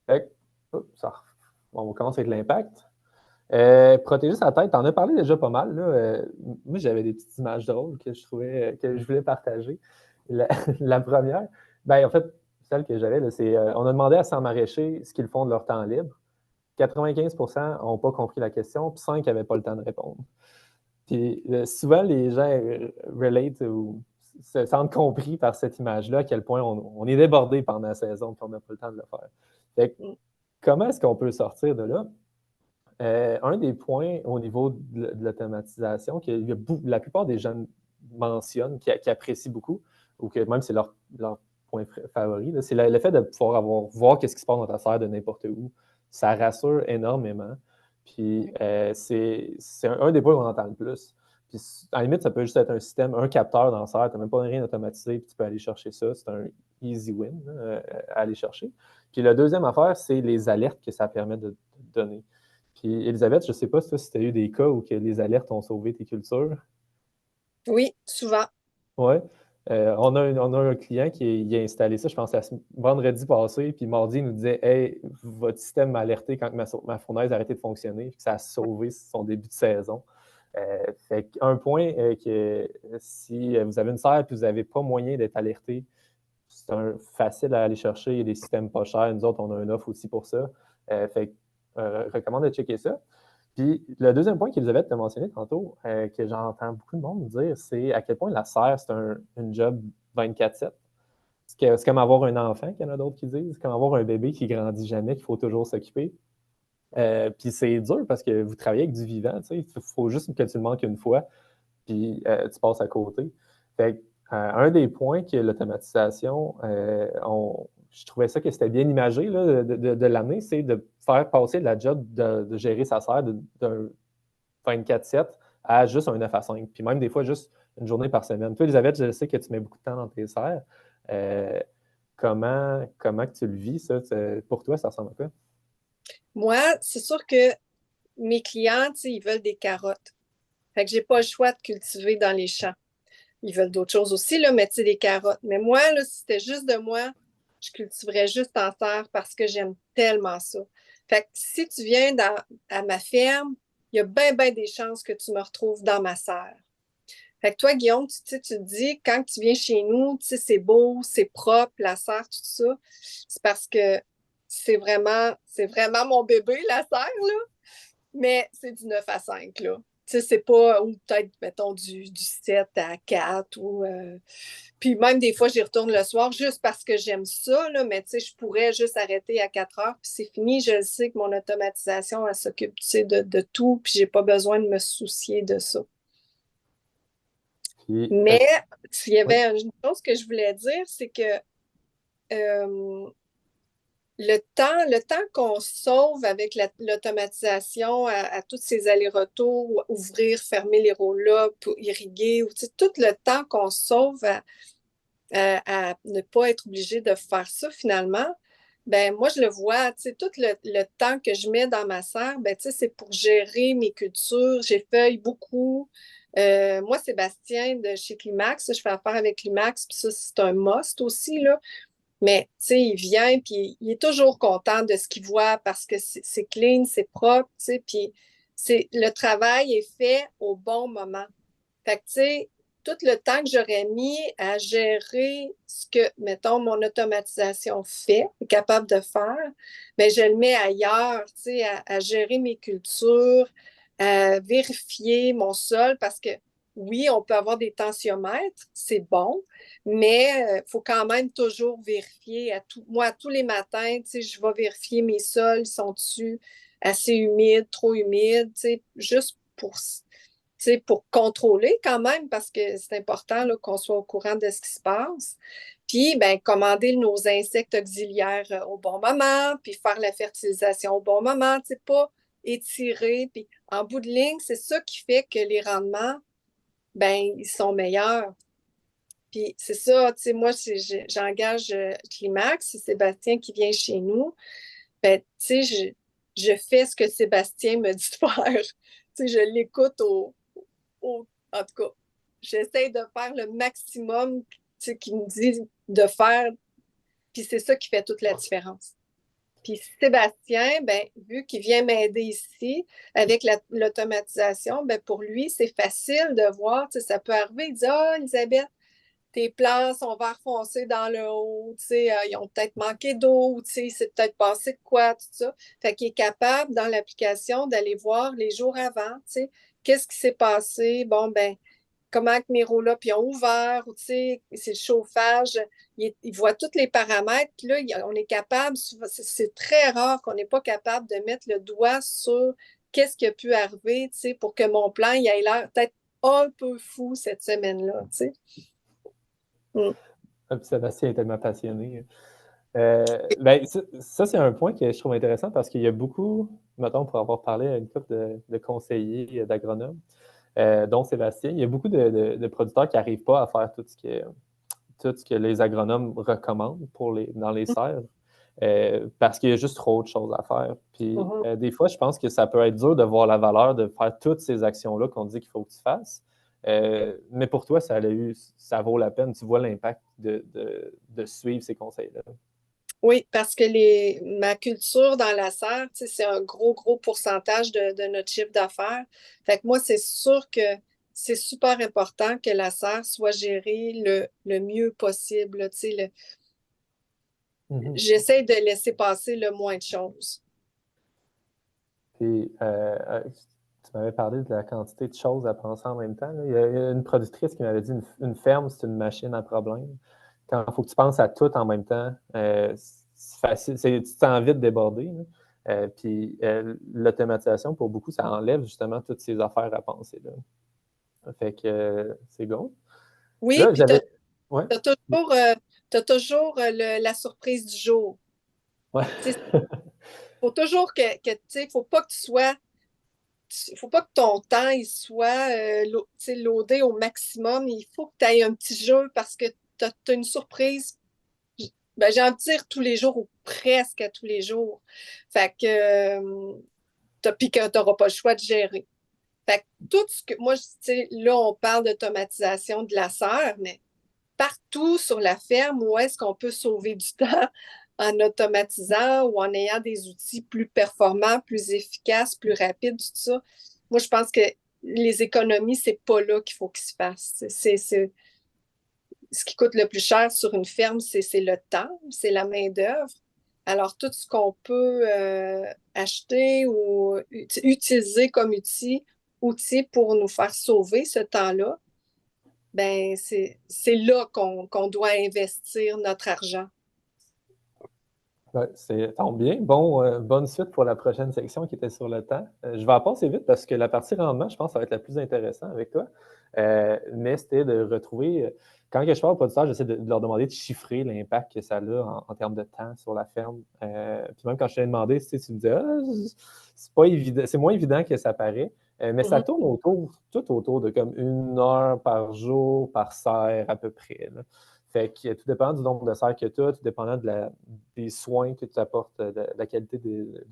C: Fait que, on commence avec l'impact. Protéger sa tête, t'en as parlé déjà pas mal. Là. Moi, j'avais des petites images drôles que je trouvais que je voulais partager. La première, ben, en fait, celle que j'avais, c'est on a demandé à 100 maraîchers ce qu'ils font de leur temps libre. 95% n'ont pas compris la question, puis 5 n'avaient pas le temps de répondre. Puis souvent, les gens relate ou se sentent compris par cette image-là, à quel point on est débordé pendant la saison, puis on n'a pas le temps de le faire. Fait que, comment est-ce qu'on peut sortir de là? Un des points au niveau de l'automatisation que la plupart des gens mentionnent, qui apprécient beaucoup, ou que même c'est leur point favori, c'est le fait de pouvoir voir ce qui se passe dans ta serre de n'importe où. Ça rassure énormément. Puis c'est un des points qu'on entend le plus. Puis à la limite, ça peut juste être un système, un capteur dans la serre, tu n'as même pas rien automatisé, puis tu peux aller chercher ça. C'est un easy win à aller chercher. Puis la deuxième affaire, c'est les alertes que ça permet de donner. Puis, Elisabeth, je ne sais pas si tu as eu des cas où que les alertes ont sauvé tes cultures.
D: Oui, souvent.
C: Oui. On a un client qui a installé ça, je pense, vendredi passé, puis mardi, il nous disait Hey, votre système m'a alerté quand ma fournaise a arrêté de fonctionner, puis ça a sauvé son début de saison. Fait un point que si vous avez une serre et vous n'avez pas moyen d'être alerté, c'est facile à aller chercher. Il y a des systèmes pas chers. Nous autres, on a une offre aussi pour ça. Fait recommande de checker ça. Puis le deuxième point qu'Elisabeth t'a mentionné tantôt, que j'entends beaucoup de monde dire, c'est à quel point la serre, c'est une job 24/7. C'est comme avoir un enfant, qu'il y en a d'autres qui disent. C'est comme avoir un bébé qui grandit jamais, qu'il faut toujours s'occuper. Puis c'est dur parce que vous travaillez avec du vivant, tu sais. Il faut juste que tu le manques une fois, puis tu passes à côté. Fait que, un des points que l'automatisation, je trouvais ça que c'était bien imagé là, de l'année, c'est de faire passer la job de gérer sa serre d'un 24/7 à juste un 9 à 5. Puis même des fois, juste une journée par semaine. Toi, Elisabeth, je sais que tu mets beaucoup de temps dans tes serres. Comment que tu le vis, ça? Pour toi, ça ressemble à quoi?
D: Moi, c'est sûr que mes clients, ils veulent des carottes. Fait que j'ai pas le choix de cultiver dans les champs. Ils veulent d'autres choses aussi, là, mais des carottes. Mais moi, là, si c'était juste de moi, je cultiverais juste en serre parce que j'aime tellement ça. Fait que si tu viens à ma ferme, il y a bien, bien des chances que tu me retrouves dans ma serre. Fait que toi, Guillaume, tu te dis, quand tu viens chez nous, c'est beau, c'est propre, la serre, tout ça. C'est parce que c'est vraiment mon bébé, la serre, là. Mais c'est du 9 à 5, là. Tu sais, c'est pas, ou peut-être, mettons, du 7 à 4, ou... Puis même des fois, j'y retourne le soir juste parce que j'aime ça, là, mais tu sais, je pourrais juste arrêter à 4 heures, puis c'est fini. Je sais que mon automatisation, elle s'occupe, tu sais, de tout, puis j'ai pas besoin de me soucier de ça.
C: Puis,
D: Mais s'il y
C: oui.
D: avait une chose que je voulais dire, c'est que le temps qu'on sauve avec l'automatisation à tous ces allers-retours, ouvrir, fermer les roll-up, irriguer, ou, tout le temps qu'on sauve à ne pas être obligé de faire ça finalement, ben moi je le vois, tout le temps que je mets dans ma serre, ben c'est pour gérer mes cultures, j'effeuille beaucoup. Moi, Sébastien de chez Climax, je fais affaire avec Climax, puis ça, c'est un must aussi, là. Mais, il vient, puis il est toujours content de ce qu'il voit parce que c'est clean, c'est propre, puis le travail est fait au bon moment. Fait que, tout le temps que j'aurais mis à gérer ce que, mettons, mon automatisation est capable de faire, bien, je le mets ailleurs, à gérer mes cultures, à vérifier mon sol, parce que oui, on peut avoir des tensiomètres, c'est bon, mais il faut quand même toujours vérifier. Moi, tous les matins, je vais vérifier mes sols, sont-ils assez humides, trop humides, juste pour contrôler quand même, parce que c'est important là, qu'on soit au courant de ce qui se passe. Puis, ben, commander nos insectes auxiliaires au bon moment, puis faire la fertilisation au bon moment, pas étirer. Puis, en bout de ligne, c'est ça qui fait que les rendements, ben, ils sont meilleurs. Puis, c'est ça, moi, j'engage Climax, c'est Sébastien qui vient chez nous. Ben, je fais ce que Sébastien me dit de faire. Je l'écoute en tout cas, j'essaie de faire le maximum qu'il me dit de faire, puis c'est ça qui fait toute la différence. Puis Sébastien, ben, vu qu'il vient m'aider ici avec l'automatisation, ben, pour lui, c'est facile de voir, ça peut arriver, il dit « Ah, Elisabeth, tes plants sont vert foncé dans le haut, ils ont peut-être manqué d'eau, c'est peut-être passé de quoi, tout ça. » Fait qu'il est capable, dans l'application, d'aller voir les jours avant, qu'est-ce qui s'est passé, bon, ben, comment que mes roll-up ont ouvert, ou c'est le chauffage, il voit tous les paramètres, puis là, on est capable, c'est très rare qu'on n'est pas capable de mettre le doigt sur qu'est-ce qui a pu arriver, pour que mon plan, il ait l'air peut-être un peu fou cette semaine-là,
C: Puis Sébastien est tellement passionné. Ben, ça, c'est un point que je trouve intéressant parce qu'il y a beaucoup, mettons, pour avoir parlé à une couple de conseillers, d'agronomes, dont Sébastien, il y a beaucoup de producteurs qui n'arrivent pas à faire tout ce que les agronomes recommandent dans les serres. Parce qu'il y a juste trop de choses à faire. Puis des fois, je pense que ça peut être dur de voir la valeur de faire toutes ces actions-là qu'on dit qu'il faut que tu fasses. Mais pour toi, ça vaut la peine. Tu vois l'impact de suivre ces conseils-là.
D: Oui, parce que ma culture dans la serre, c'est un gros, gros pourcentage de notre chiffre d'affaires. Fait que moi, c'est sûr que c'est super important que la serre soit gérée le mieux possible. J'essaie de laisser passer le moins de choses.
C: Puis, tu m'avais parlé de la quantité de choses à penser en même temps. Là. Il y a une productrice qui m'avait dit une ferme, c'est une machine à problème. Quand il faut que tu penses à tout en même temps, c'est facile, tu te sens vite débordé. Puis l'automatisation, pour beaucoup, ça enlève justement toutes ces affaires à penser, là. Fait que c'est good.
D: Oui,
C: Là,
D: puis
C: j'avais... Ouais.
D: t'as toujours la surprise du jour.
C: Ouais.
D: Tu sais, faut toujours tu sais, faut pas que faut pas que ton temps il soit tu sais, loadé au maximum. Il faut que tu aies un petit jeu parce que tu as une surprise. Ben, j'ai envie de dire tous les jours ou presque à tous les jours. Fait que puis que tu n'auras pas le choix de gérer. Fait que tout ce que moi, tu sais, là, on parle d'automatisation de la serre, mais partout sur la ferme, où est-ce qu'on peut sauver du temps en automatisant ou en ayant des outils plus performants, plus efficaces, plus rapides, tout ça. Moi, je pense que les économies, c'est pas là qu'il faut qu'ils se fassent. Ce qui coûte le plus cher sur une ferme, c'est le temps, c'est la main-d'œuvre. Alors, tout ce qu'on peut acheter ou utiliser comme outil pour nous faire sauver ce temps-là, ben c'est là qu'on doit investir notre argent.
C: Ouais, tombe bien. Bon, bonne suite pour la prochaine section qui était sur le temps. Je vais en passer vite parce que la partie rendement, je pense, ça va être la plus intéressante avec toi. Mais c'était de retrouver. Quand je parle aux producteurs, j'essaie de leur demander de chiffrer l'impact que ça a en termes de temps sur la ferme. Puis même quand je t'ai demandé, tu me disais, c'est pas évident, c'est moins évident que ça paraît. Mais ça tourne tout autour de comme 1 heure par jour par serre à peu près, là. Fait que tout dépend du nombre de serres que tu as, tout dépendant des soins que tu apportes, de la qualité de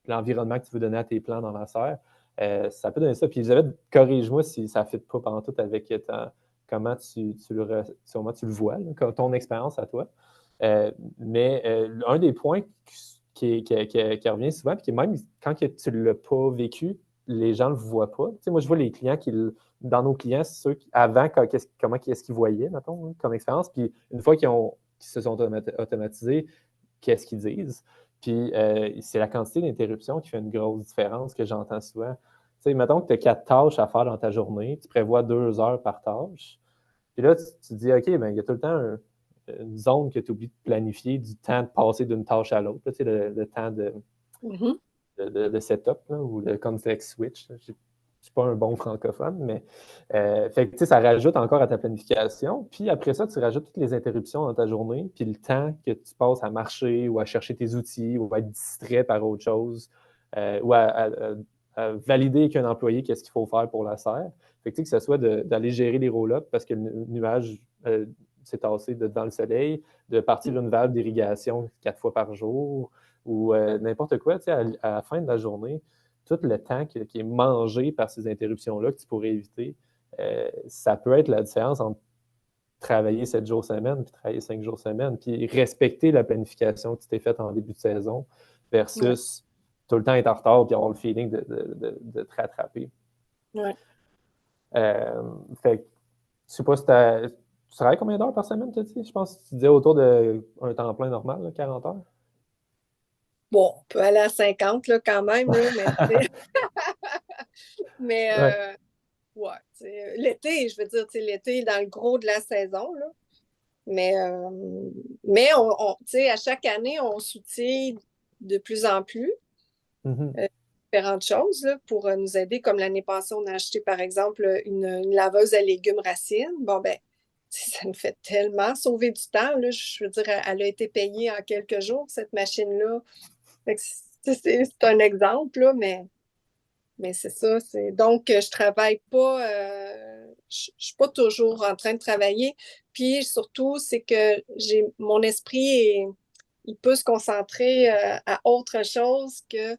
C: l'environnement que tu veux donner à tes plants dans la serre. Ça peut donner ça. Puis Elisabeth, corrige-moi si ça ne fit pas pendant tout avec comment tu le vois, là, ton expérience à toi. Mais un des points qui revient souvent, puis qui même quand tu ne l'as pas vécu, les gens ne le voient pas. Tu sais, moi, je vois les clients dans nos clients, c'est ceux qui, avant, comment est-ce qu'ils voyaient, mettons, comme expérience. Puis une fois qu'ils se sont automatisés, qu'est-ce qu'ils disent? Puis c'est la quantité d'interruptions qui fait une grosse différence que j'entends souvent. Tu sais, mettons que tu as 4 tâches à faire dans ta journée, tu prévois 2 heures par tâche. Puis là, tu te dis, OK, ben, il y a tout le temps une zone que tu oublies de planifier, du temps de passer d'une tâche à l'autre, tu sais, le temps de setup là, ou le context switch. Je ne suis pas un bon francophone, mais fait que, ça rajoute encore à ta planification. Puis après ça, tu rajoutes toutes les interruptions dans ta journée, puis le temps que tu passes à marcher ou à chercher tes outils ou à être distrait par autre chose ou à valider avec un employé qu'est-ce qu'il faut faire pour la serre. Fait que, ce soit d'aller gérer les roll-ups parce que le nuage s'est tassé dans le soleil, de partir une valve d'irrigation 4 fois par jour, ou n'importe quoi, à la fin de la journée, tout le temps qui est mangé par ces interruptions-là que tu pourrais éviter, ça peut être la différence entre travailler 7 jours semaine puis travailler 5 jours semaine, puis respecter la planification que tu t'es faite en début de saison versus tout le temps être en retard puis avoir le feeling de te rattraper.
D: Ouais.
C: Fait que, je sais pas si tu travailles combien d'heures par semaine, tu dis? Je pense que tu disais autour d'un temps plein normal, là, 40 heures.
D: Bon, on peut aller à 50 là, quand même, là, mais l'été, je veux dire, l'été dans le gros de la saison, là. Mais à chaque année, on soutient de plus en plus différentes choses là, pour nous aider. Comme l'année passée, on a acheté, par exemple, une laveuse à légumes racines. Bon, ben, ça nous fait tellement sauver du temps. Là. Je veux dire, elle a été payée en quelques jours, cette machine-là. C'est un exemple, là, mais c'est ça. Donc, je travaille pas, je suis pas toujours en train de travailler. Puis surtout, c'est que mon esprit, il peut se concentrer à autre chose que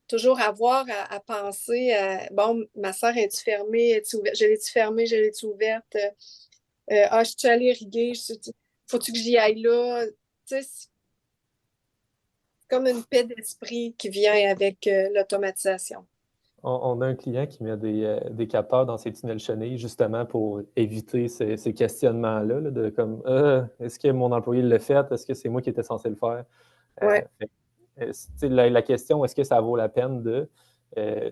D: toujours avoir à penser à, bon, ma soeur, est-tu fermée? Est-tu ouverte? Je l'ai-tu fermée? Je l'ai-tu ouverte? Je suis allée irriguer? Faut-tu que j'y aille là? Tu sais, c'est comme une paix d'esprit qui vient avec l'automatisation.
C: On a un client qui met des capteurs dans ses tunnels chenilles justement pour éviter ces questionnements-là, là, de comme est-ce que mon employé l'a fait? Est-ce que c'est moi qui étais censé le faire?
D: Ouais.
C: La question, est-ce que ça vaut la peine de.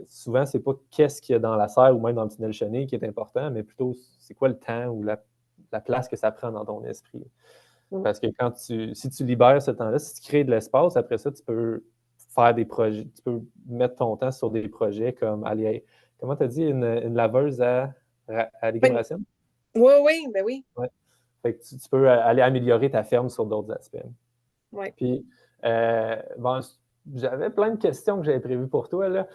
C: Souvent, c'est pas qu'est-ce qu'il y a dans la serre ou même dans le tunnel chenille qui est important, mais plutôt c'est quoi le temps ou la place que ça prend dans ton esprit. Parce que si tu libères ce temps-là, si tu crées de l'espace, après ça, tu peux faire des projets, tu peux mettre ton temps sur des projets comme aller, comment tu as dit, une laveuse à légumes racines?
D: Oui, oui, ben oui.
C: Ouais. Fait que tu peux aller améliorer ta ferme sur d'autres aspects.
D: Ouais.
C: Puis, bon, j'avais plein de questions que j'avais prévues pour toi, là,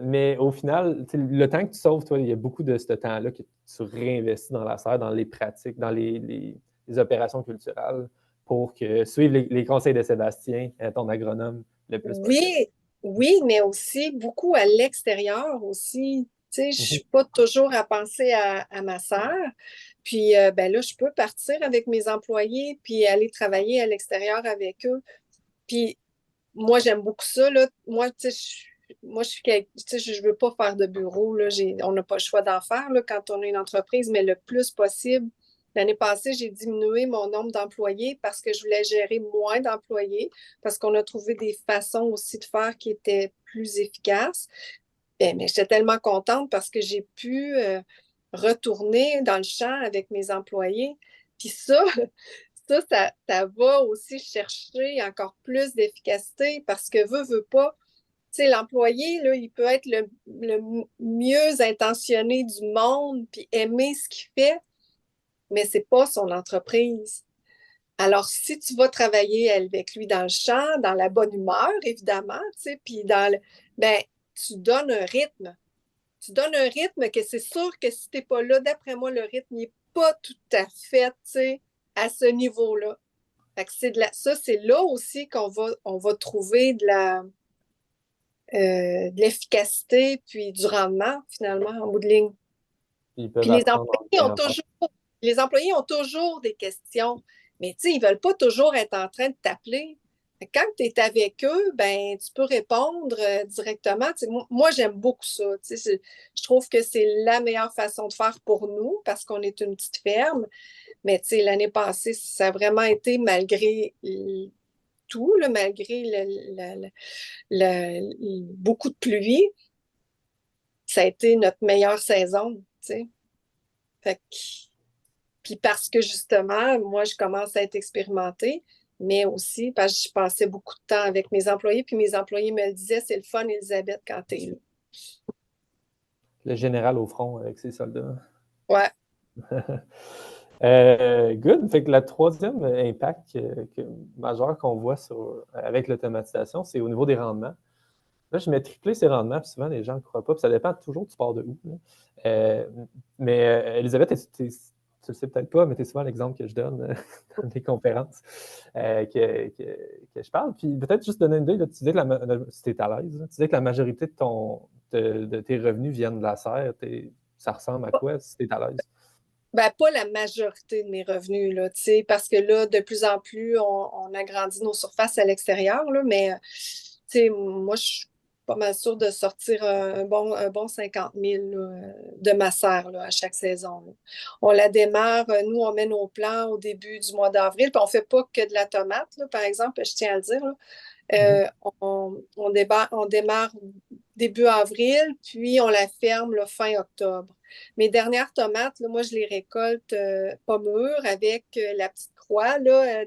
C: mais au final, le temps que tu sauves, toi, il y a beaucoup de ce temps-là que tu réinvestis dans la serre, dans les pratiques, dans les opérations culturelles pour suivre les conseils de Sébastien, ton agronome, le plus possible.
D: Oui, oui, mais aussi beaucoup à l'extérieur aussi. Tu sais, je suis
C: Mhm.
D: pas toujours à penser à ma sœur. Puis, ben là, je peux partir avec mes employés puis aller travailler à l'extérieur avec eux. Puis, moi, j'aime beaucoup ça, là. Moi, tu sais, moi, je suis, tu sais, je veux pas faire de bureau, là. On n'a pas le choix d'en faire, là, quand on a une entreprise, mais le plus possible. L'année passée, j'ai diminué mon nombre d'employés parce que je voulais gérer moins d'employés, parce qu'on a trouvé des façons aussi de faire qui étaient plus efficaces. Bien, mais j'étais tellement contente parce que j'ai pu retourner dans le champ avec mes employés. Puis ça va aussi chercher encore plus d'efficacité parce que veut pas. Tu sais, l'employé, là, il peut être le mieux intentionné du monde puis aimer ce qu'il fait, mais c'est pas son entreprise. Alors, si tu vas travailler avec lui dans le champ, dans la bonne humeur, évidemment, tu sais, puis ben, tu donnes un rythme. Tu donnes un rythme que c'est sûr que si tu n'es pas là, d'après moi, le rythme n'est pas tout à fait, tu sais, à ce niveau-là. Fait que ça, c'est là aussi on va trouver de l'efficacité puis du rendement, finalement, en bout de ligne.
C: Ils peuvent
D: Puis les
C: apprendre en
D: employés ont
C: bien faire.
D: les employés ont toujours des questions, mais tu sais, ils ne veulent pas toujours être en train de t'appeler. Quand tu es avec eux, ben, tu peux répondre directement. Tu sais, moi, j'aime beaucoup ça. Tu sais, je trouve que c'est la meilleure façon de faire pour nous parce qu'on est une petite ferme. Mais tu sais, l'année passée, ça a vraiment été malgré tout, là, malgré beaucoup de pluie, ça a été notre meilleure saison. Tu sais. Fait que puis parce que justement, moi, je commence à être expérimentée, mais aussi parce que je passais beaucoup de temps avec mes employés, puis mes employés me le disaient, c'est le fun, Elisabeth, quand t'es là.
C: Le général au front avec ses soldats.
D: Ouais.
C: Good. Fait que la troisième impact majeur qu'on voit avec l'automatisation, c'est au niveau des rendements. Là, je mets triplé ces rendements, puis souvent les gens ne croient pas, puis ça dépend toujours tu pars de où. Mais Elisabeth, tu le sais peut-être pas, mais tu es souvent l'exemple que je donne dans des conférences que je parle. Puis peut-être juste donner une idée, là, tu disais que si tu es à l'aise, tu disais que la majorité de tes revenus viennent de la serre. Ça ressemble à quoi si tu es à l'aise?
D: Ben, pas la majorité de mes revenus, là, tu sais, parce que là, de plus en plus, on agrandit nos surfaces à l'extérieur, là, mais, tu sais, moi, je suis pas mal sûre de sortir un bon 50 000 là, de ma serre là, à chaque saison. Là. On la démarre, nous, on met nos plants au début du mois d'avril, puis on fait pas que de la tomate, là, par exemple, je tiens à le dire, là. On démarre début avril, puis on la ferme là, fin octobre. Mes dernières tomates, là, moi, je les récolte pas mûres avec la petite croix là,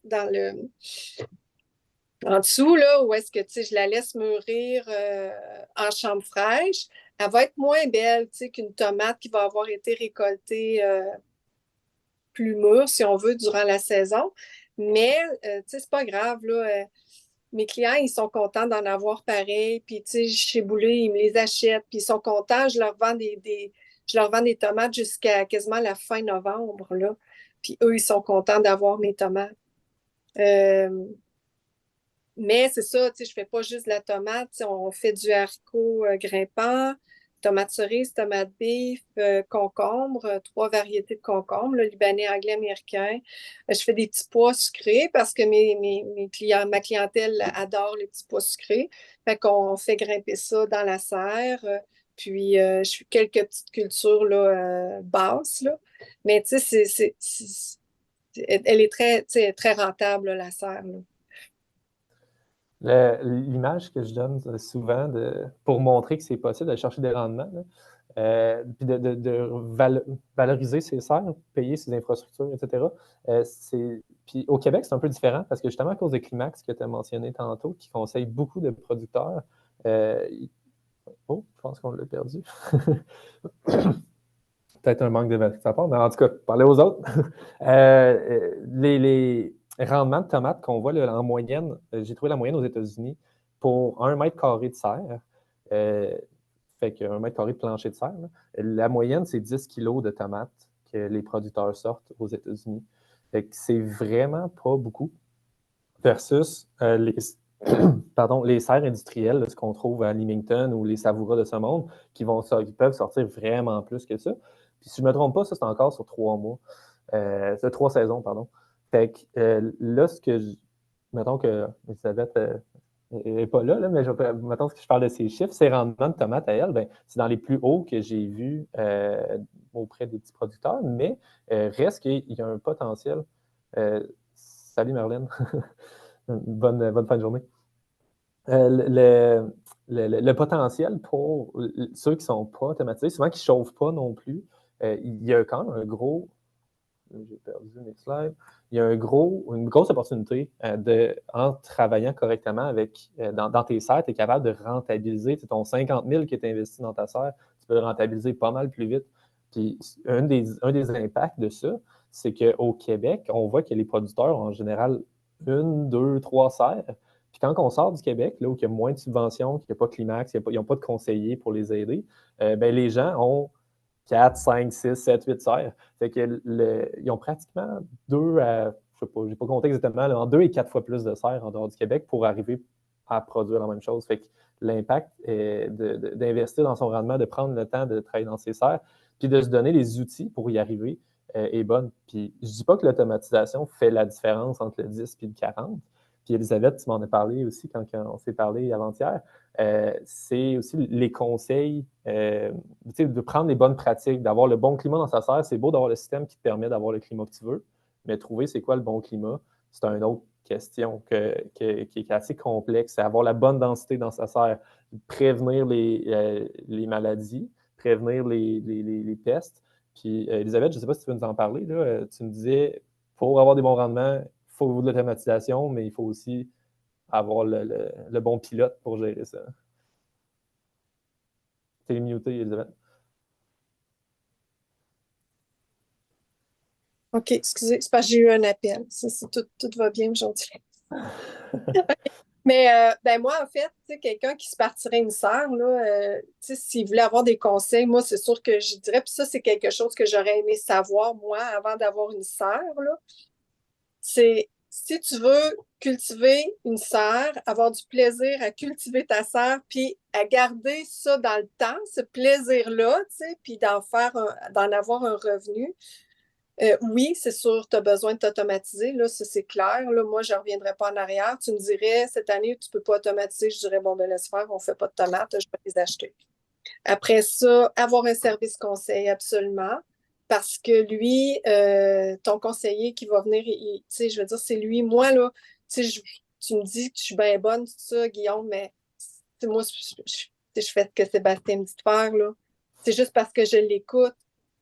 D: dans le en dessous, là, où est-ce que je la laisse mûrir en chambre fraîche. Elle va être moins belle qu'une tomate qui va avoir été récoltée plus mûre, si on veut, durant la saison. Mais c'est pas grave, là. Mes clients, ils sont contents d'en avoir pareil. Puis, chez Boulet, ils me les achètent. Puis, ils sont contents. Je leur vends des tomates jusqu'à quasiment la fin novembre, là. Puis, eux, ils sont contents d'avoir mes tomates. Mais c'est ça, je fais pas juste de la tomate. On fait du haricot grimpant, tomate cerise, tomate bif, concombre, trois variétés de concombre, le libanais, anglais, américain. Je fais des petits pois sucrés parce que mes clients, ma clientèle adore les petits pois sucrés. Fait qu'on fait grimper ça dans la serre. Puis, je fais quelques petites cultures là, basses. Là. Mais tu sais, elle est très rentable, là, la serre. Là.
C: L'image que je donne souvent pour montrer que c'est possible d'aller chercher des rendements, là, puis de valoriser ses serres, payer ses infrastructures, etc. Puis au Québec, c'est un peu différent parce que justement à cause des Climax que tu as mentionné tantôt, qui conseillent beaucoup de producteurs. Oh, je pense qu'on l'a perdu. Peut-être un manque de sa part, mais en tout cas, parler aux autres. Les rendements de tomates qu'on voit là, en moyenne, j'ai trouvé la moyenne aux États-Unis pour 1 mètre carré de serre. Fait qu'un mètre carré de plancher de serre. Là. La moyenne, c'est 10 kilos de tomates que les producteurs sortent aux États-Unis. Fait que c'est vraiment pas beaucoup versus les serres industrielles, là, ce qu'on trouve à Leamington ou les Savoura de ce monde, qui peuvent sortir vraiment plus que ça. Puis si je ne me trompe pas, ça, c'est encore sur 3 mois. C'est 3 saisons, pardon. Fait que là, mettons que Elisabeth n'est pas là, mais mettons que je parle de ces chiffres, ces rendements de tomates à elle, ben, c'est dans les plus hauts que j'ai vus auprès des petits producteurs, mais reste qu'il y a un potentiel. Salut Marlène. Bonne fin de journée. Le potentiel pour ceux qui ne sont pas automatisés, souvent qui ne chauffent pas non plus, il y a quand même un gros. J'ai perdu mes slides. Il y a une grosse opportunité en travaillant correctement dans tes serres, tu es capable de rentabiliser ton 50 000 qui est investi dans ta serre, tu peux le rentabiliser pas mal plus vite. Puis un des impacts de ça, c'est qu'au Québec, on voit que les producteurs ont en général 1, 2, 3 serres. Puis quand on sort du Québec, là où il y a moins de subventions, qu'il n'y a pas de Climax, ils n'ont pas de conseillers pour les aider, ben les gens ont 4, 5, 6, 7, 8 serres. Fait que ils ont pratiquement 2 à, je sais pas, je n'ai pas compté exactement, là, en 2 et 4 fois plus de serres en dehors du Québec pour arriver à produire la même chose. Fait que l'impact est d'investir dans son rendement, de prendre le temps de travailler dans ses serres, puis de se donner les outils pour y arriver est bonne. Puis je ne dis pas que l'automatisation fait la différence entre le 10 et le 40. Puis Elisabeth, tu m'en as parlé aussi quand on s'est parlé avant-hier. C'est aussi les conseils, de prendre les bonnes pratiques, d'avoir le bon climat dans sa serre. C'est beau d'avoir le système qui te permet d'avoir le climat que tu veux, mais trouver c'est quoi le bon climat, c'est une autre question qui est assez complexe. C'est avoir la bonne densité dans sa serre, prévenir les maladies, prévenir les pestes. Puis, Elisabeth, je ne sais pas si tu veux nous en parler. Là, tu me disais, pour avoir des bons rendements, il faut de l'automatisation, mais il faut aussi avoir le bon pilote pour gérer ça. T'es muté, Elisabeth.
D: OK, excusez, c'est parce que j'ai eu un appel. Tout va bien aujourd'hui. Mais ben moi, en fait, quelqu'un qui se partirait une serre, là, s'il voulait avoir des conseils, moi, c'est sûr que je dirais, puis ça, c'est quelque chose que j'aurais aimé savoir, moi, avant d'avoir une serre, là. C'est si tu veux cultiver une serre, avoir du plaisir à cultiver ta serre, puis à garder ça dans le temps, ce plaisir-là, puis d'en avoir un revenu. Oui, c'est sûr, tu as besoin de t'automatiser, là, ça c'est clair. Là, moi, je ne reviendrai pas en arrière. Tu me dirais, cette année, tu ne peux pas automatiser. Je dirais, bon, ben laisse faire, on ne fait pas de tomates, je vais les acheter. Après ça, avoir un service conseil, absolument. Parce que lui, ton conseiller qui va venir, je veux dire, c'est lui. Moi, là, tu me dis que je suis bien bonne, tout ça, Guillaume, mais moi, je fais ce que Sébastien me dit de faire, là. C'est juste parce que je l'écoute.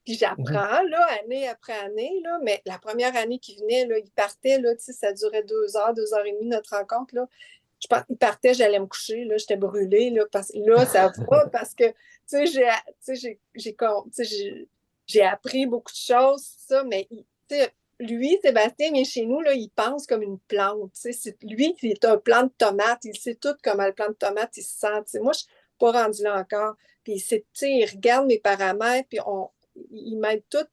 D: Puis j'apprends, là, année après année, là, mais la première année qu'il venait, là, il partait, là, ça durait 2 heures et demie, notre rencontre, là. Il partait, j'allais me coucher, là, j'étais brûlée, là, là, ça va, parce que, j'ai appris beaucoup de choses, ça, mais, lui, Sébastien, vient chez nous, là, il pense comme une plante, lui, il est un plant de tomate, il sait tout comment le plant de tomate, il se sent, moi, je suis pas rendue là encore, puis il regarde mes paramètres, puis il m'aide tout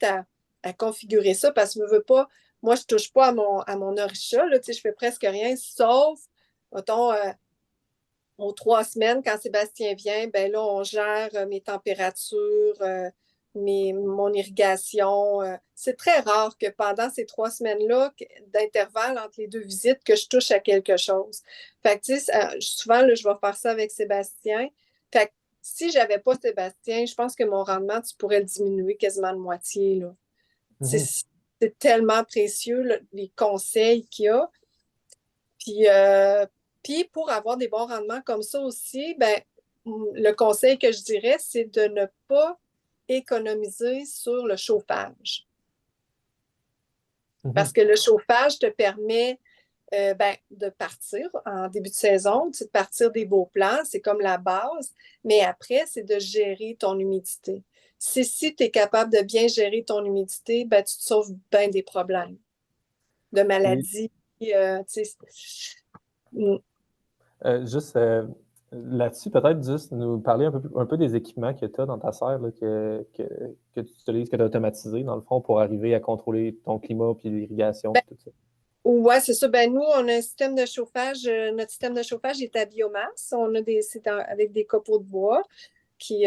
D: à configurer ça, parce que je ne veux pas, moi, je ne touche pas à mon orisha, là, je fais presque rien, sauf, mettons, aux 3 semaines, quand Sébastien vient, ben là, on gère mes températures, mon irrigation. C'est très rare que pendant ces 3 semaines-là, d'intervalle entre les 2 visites, que je touche à quelque chose. Fait que, souvent, là, je vais faire ça avec Sébastien. Fait que, si je n'avais pas Sébastien, je pense que mon rendement, tu pourrais le diminuer quasiment de moitié, là. C'est tellement précieux, là, les conseils qu'il y a. Puis pour avoir des bons rendements comme ça aussi, ben, le conseil que je dirais, c'est de ne pas économiser sur le chauffage.
C: Mhm.
D: Parce que le chauffage te permet de partir en début de saison, de partir des beaux plants, c'est comme la base, mais après, c'est de gérer ton humidité. Si tu es capable de bien gérer ton humidité, ben, tu te sauves bien des problèmes de
C: Puis,
D: maladies. Tu sais,
C: juste là-dessus, peut-être juste nous parler un peu des équipements que tu as dans ta serre, là, que tu utilises, que tu as automatisé, dans le fond, pour arriver à contrôler ton climat, puis l'irrigation,
D: ben,
C: puis tout ça.
D: ouais, c'est ça. Ben, nous, on a un système de chauffage. Notre système de chauffage est à biomasse. On a avec des copeaux de bois qui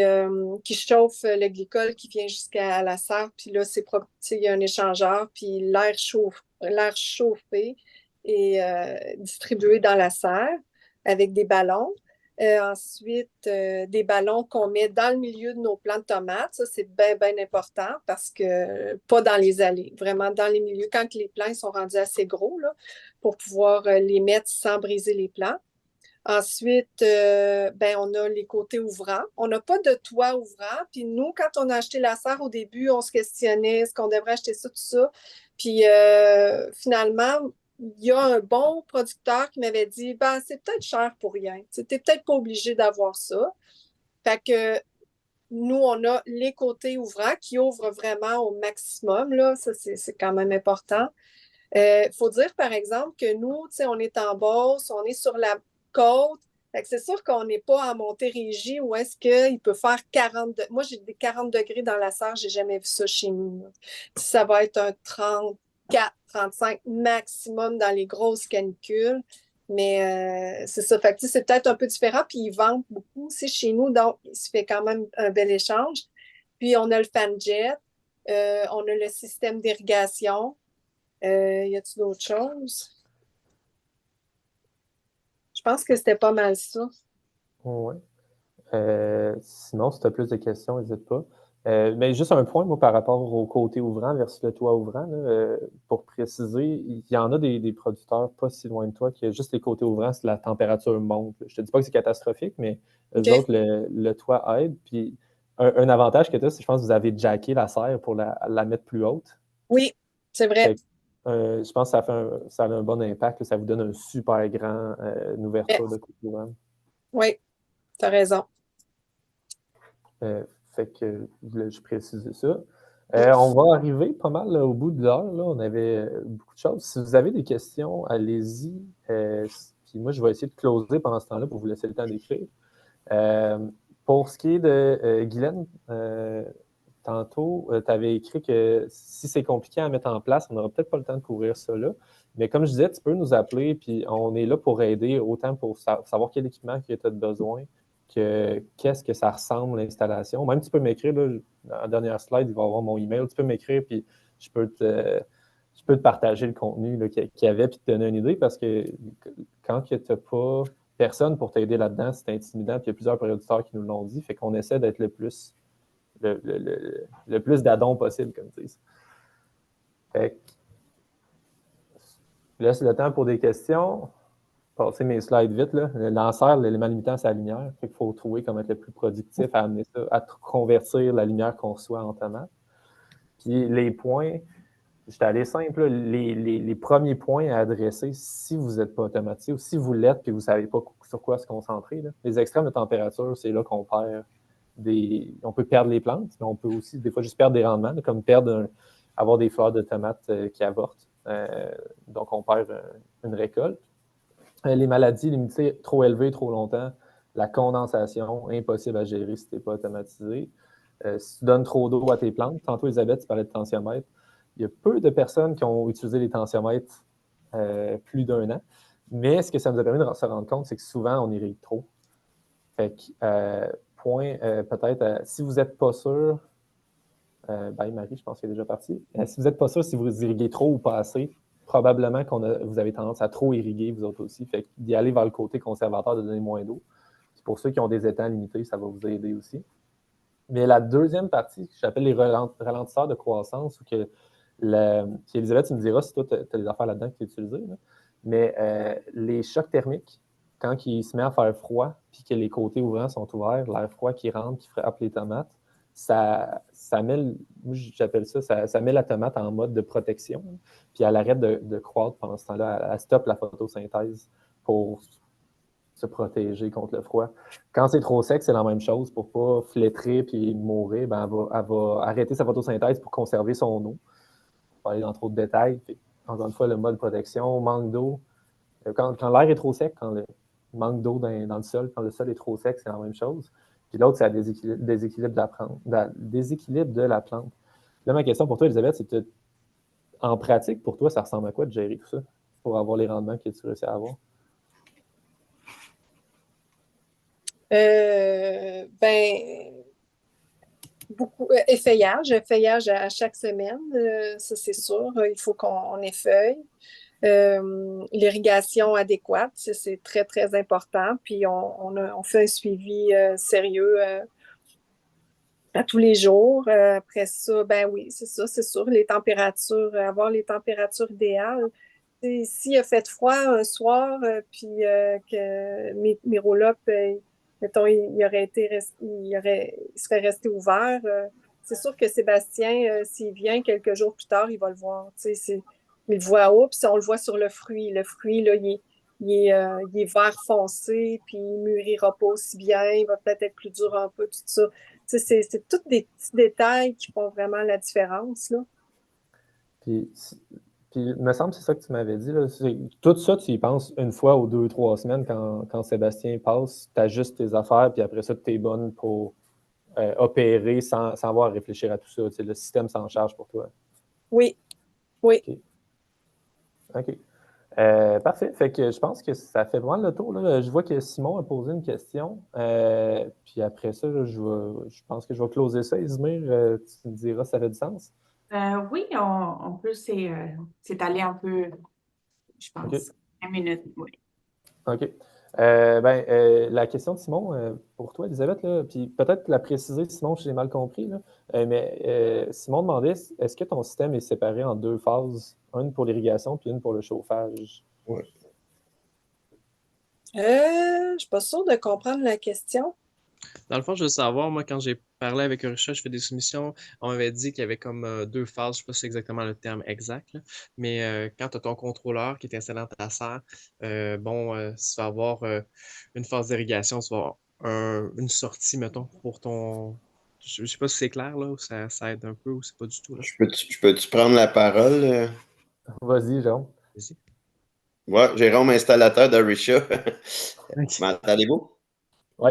D: chauffent le glycol qui vient jusqu'à la serre. Puis là, il y a un échangeur, puis l'air chauffé est distribué dans la serre avec des ballons. Ensuite, des ballons qu'on met dans le milieu de nos plants de tomates. Ça, c'est bien, bien important parce que pas dans les allées, vraiment dans les milieux, quand les plants sont rendus assez gros là, pour pouvoir les mettre sans briser les plants. Ensuite, on a les côtés ouvrants. On n'a pas de toit ouvrant. Puis nous, quand on a acheté la serre au début, on se questionnait, est-ce qu'on devrait acheter ça, tout ça? Puis finalement, il y a un bon producteur qui m'avait dit, ben, c'est peut-être cher pour rien. Tu n'es peut-être pas obligé d'avoir ça. Fait que nous, on a les côtés ouvrants qui ouvrent vraiment au maximum. Là. Ça, c'est quand même important. Il faut dire, par exemple, que nous, tu sais, on est en Beauce, on est sur la côte. Fait que c'est sûr qu'on n'est pas en Montérégie où est-ce qu'il peut faire 40 Moi, j'ai des 40 degrés dans la serre, j'ai jamais vu ça chez nous. Là. Ça va être un 34, 35 maximum dans les grosses canicules. Mais c'est ça. Fait que, tu sais, c'est peut-être un peu différent. Puis ils vendent beaucoup aussi chez nous, donc il se fait quand même un bel échange. Puis on a le fan jet, on a le système d'irrigation. Y a-t-il d'autres choses? Je pense que c'était pas mal ça.
C: Oui. Sinon, si tu as plus de questions, n'hésite pas. Mais juste un point, moi, par rapport au côté ouvrant versus le toit ouvrant, là, pour préciser, il y en a des producteurs pas si loin de toi qui a juste les côtés ouvrants si la température monte. Je te dis pas que c'est catastrophique, mais eux
D: OK?
C: autres, le toit aide. Puis un avantage que tu as, c'est que je pense que vous avez jacké la serre pour la mettre plus haute.
D: Oui, c'est vrai.
C: Fait que, je pense que ça a un bon impact. Là, ça vous donne un super grand une ouverture de côté ouvrant.
D: Oui, t'as raison.
C: Fait que je voulais juste préciser ça. On va arriver pas mal là, au bout de l'heure. Là. On avait beaucoup de choses. Si vous avez des questions, allez-y. Puis moi, je vais essayer de closer pendant ce temps-là pour vous laisser le temps d'écrire. Pour ce qui est de Guylaine, tantôt, tu avais écrit que si c'est compliqué à mettre en place, on n'aura peut-être pas le temps de couvrir ça là. Mais comme je disais, tu peux nous appeler, puis on est là pour aider, autant pour savoir quel équipement que tu as besoin, que qu'est-ce que ça ressemble l'installation. Même tu peux m'écrire, là, dans la dernière slide, il va y avoir mon email, tu peux m'écrire, puis je peux te partager le contenu là, qu'il y avait, puis te donner une idée, parce que quand tu n'as pas personne pour t'aider là-dedans, c'est intimidant, puis il y a plusieurs producteurs qui nous l'ont dit, fait qu'on essaie d'être le plus d'addons possible, comme tu dis. Fait que, je laisse le temps pour des questions. Passer mes slides vite. Là. Le lanceur, l'élément limitant, c'est la lumière. Fait qu'il faut trouver comment être le plus productif à amener ça, à convertir la lumière qu'on reçoit en tomate. Puis les points, j'étais allé simple, là, les premiers points à adresser si vous n'êtes pas automatisé ou si vous l'êtes et que vous ne savez pas sur quoi se concentrer. Là. Les extrêmes de température, c'est là qu'on perd on peut perdre les plantes, mais on peut aussi des fois juste perdre des rendements, là, comme avoir des fleurs de tomates qui avortent. Donc on perd une récolte. Les maladies, l'humidité trop élevée trop longtemps, la condensation, impossible à gérer si tu n'es pas automatisé. Si tu donnes trop d'eau à tes plantes, tantôt Elisabeth, tu parlais de tensiomètre, il y a peu de personnes qui ont utilisé les tensiomètres plus d'1 an, mais ce que ça nous a permis de se rendre compte, c'est que souvent, on irrigue trop. Fait que, peut-être, si vous n'êtes pas sûr, Marie, je pense qu'elle est déjà partie, si vous n'êtes pas sûr si vous irriguez trop ou pas assez, probablement vous avez tendance à trop irriguer, vous autres aussi. Fait d'y aller vers le côté conservateur, de donner moins d'eau. C'est pour ceux qui ont des étangs limités, ça va vous aider aussi. Mais la deuxième partie, que j'appelle les ralentisseurs de croissance, ou que Elisabeth, tu me diras si toi, tu as des affaires là-dedans que tu as utilisées, là. Mais les chocs thermiques, quand il se met à faire froid, puis que les côtés ouvrants sont ouverts, l'air froid qui rentre, qui frappe les tomates, ça met, moi j'appelle ça met la tomate en mode de protection, puis elle arrête de croître pendant ce temps-là, elle stoppe la photosynthèse pour se protéger contre le froid. Quand c'est trop sec, c'est la même chose. Pour ne pas flétrer puis mourir, ben elle va arrêter sa photosynthèse pour conserver son eau. Pour aller dans trop de détails. Puis, encore une fois, le mode protection, manque d'eau. Quand l'air est trop sec, quand le manque d'eau dans le sol, quand le sol est trop sec, c'est la même chose. Puis l'autre, c'est le déséquilibre de la plante. Là, ma question pour toi, Elisabeth, c'est en pratique, pour toi, ça ressemble à quoi de gérer tout ça pour avoir les rendements que tu réussis à avoir?
D: Beaucoup effeuillage à chaque semaine, ça c'est sûr. Il faut qu'on effeuille. L'irrigation adéquate, c'est très, très important. Puis on fait un suivi sérieux à tous les jours. Après ça, ben oui, c'est ça, c'est sûr. Les températures, avoir les températures idéales. S'il a fait froid un soir, puis que mes roll-up, mettons, il serait resté ouvert, c'est sûr que Sébastien, s'il vient quelques jours plus tard, il va le voir. Il le voit haut, puis on le voit sur le fruit. Le fruit, là, il est vert foncé, puis il mûrira pas aussi bien, il va peut-être être plus dur un peu, tout ça. C'est tous des petits détails qui font vraiment la différence, là.
C: Puis, il me semble que c'est ça que tu m'avais dit. Là. Tout ça, tu y penses une fois ou 2 ou 3 semaines quand Sébastien passe, tu ajustes tes affaires, puis après ça, tu es bonne pour opérer sans avoir à réfléchir à tout ça. Le système s'en charge pour toi.
D: Oui, oui.
C: OK. Parfait. Fait que je pense que ça fait vraiment le tour. Là. Je vois que Simon a posé une question. Puis après ça, là, je pense que je vais closer ça. Izmir, tu me diras si ça fait du sens.
A: Oui, on peut s'étaler un peu, je pense,
C: OK.
A: 1 minute. Oui.
C: OK. La question de Simon, pour toi, Elisabeth, là, puis peut-être la préciser, Simon, j'ai mal compris, là, mais Simon demandait, est-ce que ton système est séparé en 2 phases, une pour l'irrigation puis une pour le chauffage?
E: Ouais.
D: Je ne suis pas sûre de comprendre la question.
E: Dans le fond, je veux savoir, moi, quand j'ai parlé avec Orisha, je fais des soumissions, on m'avait dit qu'il y avait comme 2 phases, je ne sais pas si c'est exactement le terme exact, là, mais quand tu as ton contrôleur qui est installé dans ta serre, tu vas avoir une phase d'irrigation, tu vas avoir une sortie, mettons, pour ton. Je ne sais pas si c'est clair, là, ou ça aide un peu, ou c'est pas du tout, là.
F: Je peux-tu prendre la parole?
C: Vas-y, Jérôme.
E: Vas-y.
F: Ouais, Jérôme, installateur d'Orisha.
E: Ok.
F: M'entendez-vous?
C: Oui.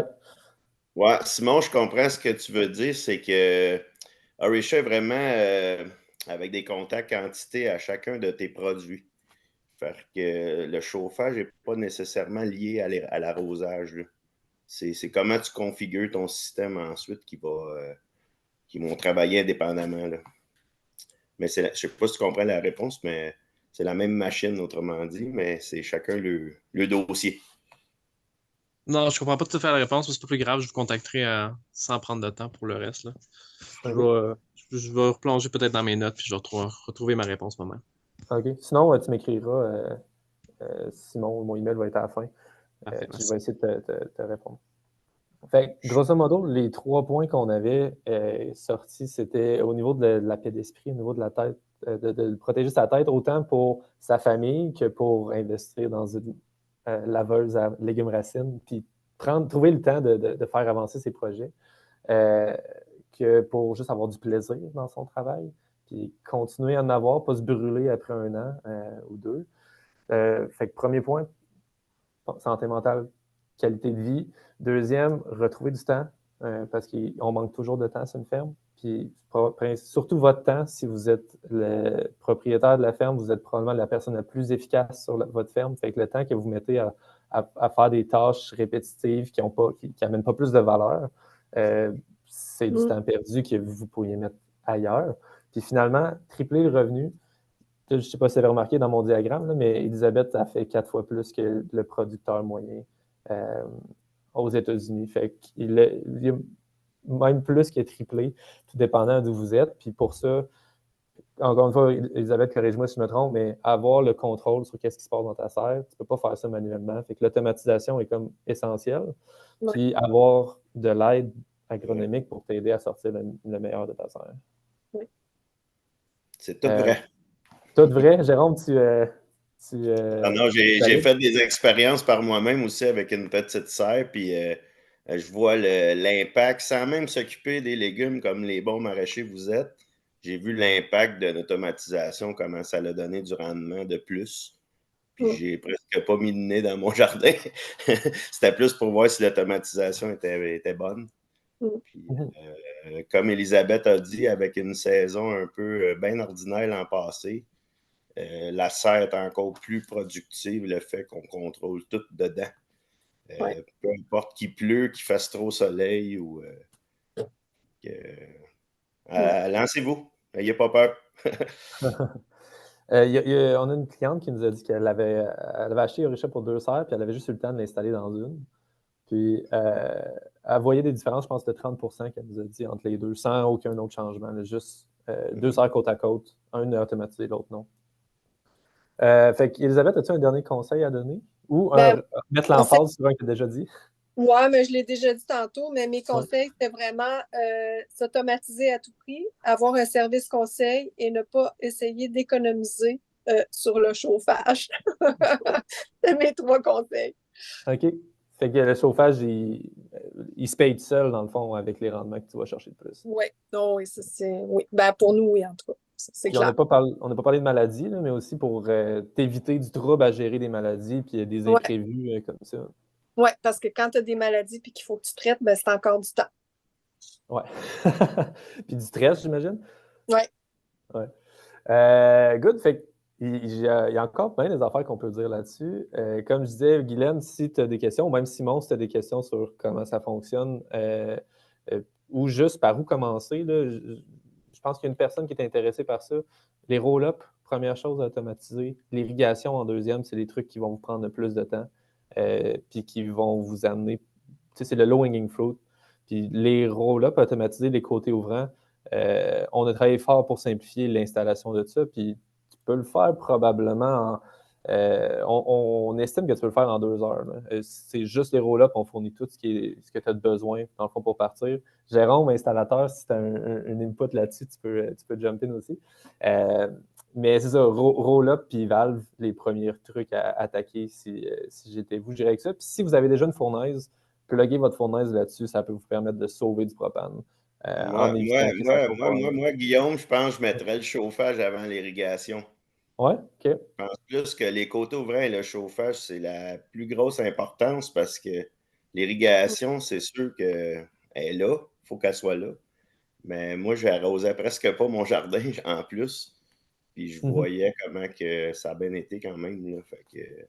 F: Ouais, Simon, je comprends ce que tu veux dire, c'est que Orisha est vraiment avec des contacts quantité à chacun de tes produits. Fait que le chauffage n'est pas nécessairement lié à l'arrosage, là. C'est comment tu configures ton système ensuite qui vont travailler indépendamment, là. Mais je ne sais pas si tu comprends la réponse, mais c'est la même machine, autrement dit, mais c'est chacun le dossier.
E: Non, je comprends pas tout à fait la réponse, mais c'est pas plus grave, je vous contacterai sans prendre de temps pour le reste, là. Je
C: OK.
E: vais replonger peut-être dans mes notes, puis je vais retrouver ma réponse moi-même.
C: OK. Sinon, tu m'écriras, Simon, mon email va être à la fin.
E: Parfait,
C: Puis je
E: merci.
C: vais essayer de te répondre. Fait que, grosso modo, les 3 points qu'on avait sortis, c'était au niveau de la paix d'esprit, au niveau de la tête, de protéger sa tête, autant pour sa famille que pour investir dans une laveuse à légumes racines, puis trouver le temps de faire avancer ses projets, que pour juste avoir du plaisir dans son travail, puis continuer à en avoir, pas se brûler après 1 an ou 2. Fait que premier point, santé mentale, qualité de vie. Deuxième, retrouver du temps, parce qu'on manque toujours de temps sur une ferme. Puis surtout votre temps, si vous êtes le propriétaire de la ferme, vous êtes probablement la personne la plus efficace sur votre ferme. Fait que le temps que vous mettez à faire des tâches répétitives qui n'amènent pas plus de valeur, c'est du temps perdu que vous pourriez mettre ailleurs. Puis finalement, tripler le revenu. Je ne sais pas si vous avez remarqué dans mon diagramme, là, mais Elisabeth a fait 4 fois plus que le producteur moyen aux États-Unis. Fait qu'il y a même plus que triplé, tout dépendant d'où vous êtes. Puis pour ça, encore une fois, Elisabeth, corrige-moi si je me trompe, mais avoir le contrôle sur ce qui se passe dans ta serre, tu ne peux pas faire ça manuellement. Fait que l'automatisation est comme essentielle.
D: Ouais.
C: Puis avoir de l'aide agronomique pour t'aider à sortir le meilleur de ta serre.
D: Oui.
F: C'est tout vrai.
C: Tout vrai. Jérôme,
F: Non, j'ai fait des expériences par moi-même aussi avec une petite serre, puis je vois l'impact, sans même s'occuper des légumes comme les bons maraîchers vous êtes. J'ai vu l'impact de l'automatisation, comment ça l'a donné du rendement de plus. Puis j'ai presque pas mis le nez dans mon jardin. C'était plus pour voir si l'automatisation était bonne. Puis, comme Elisabeth a dit, avec une saison un peu bien ordinaire l'an passé, la serre est encore plus productive, le fait qu'on contrôle tout dedans. Peu importe qu'il pleut, qu'il fasse trop soleil ou lancez-vous, n'ayez pas peur.
C: On a une cliente qui nous a dit qu'elle avait acheté Orisha pour 2 serres, puis elle avait juste eu le temps de l'installer dans une. Puis elle voyait des différences, je pense, de 30% qu'elle nous a dit entre les deux, sans aucun autre changement. Là, juste 2 serres côte à côte, un automatisé, l'autre non. Fait qu'Elisabeth, as-tu un dernier conseil à donner? Ou mettre l'emphase sur un que tu as déjà dit?
D: Oui, mais je l'ai déjà dit tantôt, mais mes conseils, c'était vraiment s'automatiser à tout prix, avoir un service conseil et ne pas essayer d'économiser sur le chauffage. C'est mes 3 conseils.
C: OK. Fait que le chauffage, il se paye tout seul, dans le fond, avec les rendements que tu vas chercher de plus.
D: Oui, non, oui, ça c'est. Oui. Ben, pour nous, oui, en tout cas. C'est
C: clair. On n'a pas parlé de maladies, là, mais aussi pour t'éviter du trouble à gérer des maladies puis des imprévus comme ça.
D: Oui, parce que quand tu as des maladies et qu'il faut que tu traites, ben, c'est encore du temps.
C: Oui. Puis du stress, j'imagine?
D: Oui.
C: Ouais. Good. Fait il y a encore plein des affaires qu'on peut dire là-dessus. Comme je disais, Guylaine, si tu as des questions, ou même Simon, si tu as des questions sur comment ça fonctionne, ou juste par où commencer, là, je pense qu'il y a une personne qui est intéressée par ça. Les roll-up, première chose à automatiser. L'irrigation en deuxième, c'est des trucs qui vont vous prendre le plus de temps, puis qui vont vous amener, tu sais, c'est le low-hanging fruit. Puis les roll-up automatisés, les côtés ouvrants, on a travaillé fort pour simplifier l'installation de ça, puis tu peux le faire probablement on estime que tu peux le faire en 2 heures. C'est juste les roll-up, on fournit tout ce que tu as besoin, dans le fond, pour partir. Jérôme, installateur, si tu as un input là-dessus, tu peux jump in aussi. Mais c'est ça, roll-up puis valve, les premiers trucs à attaquer si j'étais vous, j'irais avec ça. Puis si vous avez déjà une fournaise, pluguez votre fournaise là-dessus, ça peut vous permettre de sauver du propane.
F: Moi, Guillaume, je pense que je mettrais le chauffage avant l'irrigation.
C: Oui, OK.
F: Je pense plus que les côtés ouvrants et le chauffage, c'est la plus grosse importance parce que l'irrigation, c'est sûr qu'elle est là, il faut qu'elle soit là. Mais moi, je n'arrosais presque pas mon jardin en plus. Puis je voyais comment que ça a bien été quand même. Là, fait que...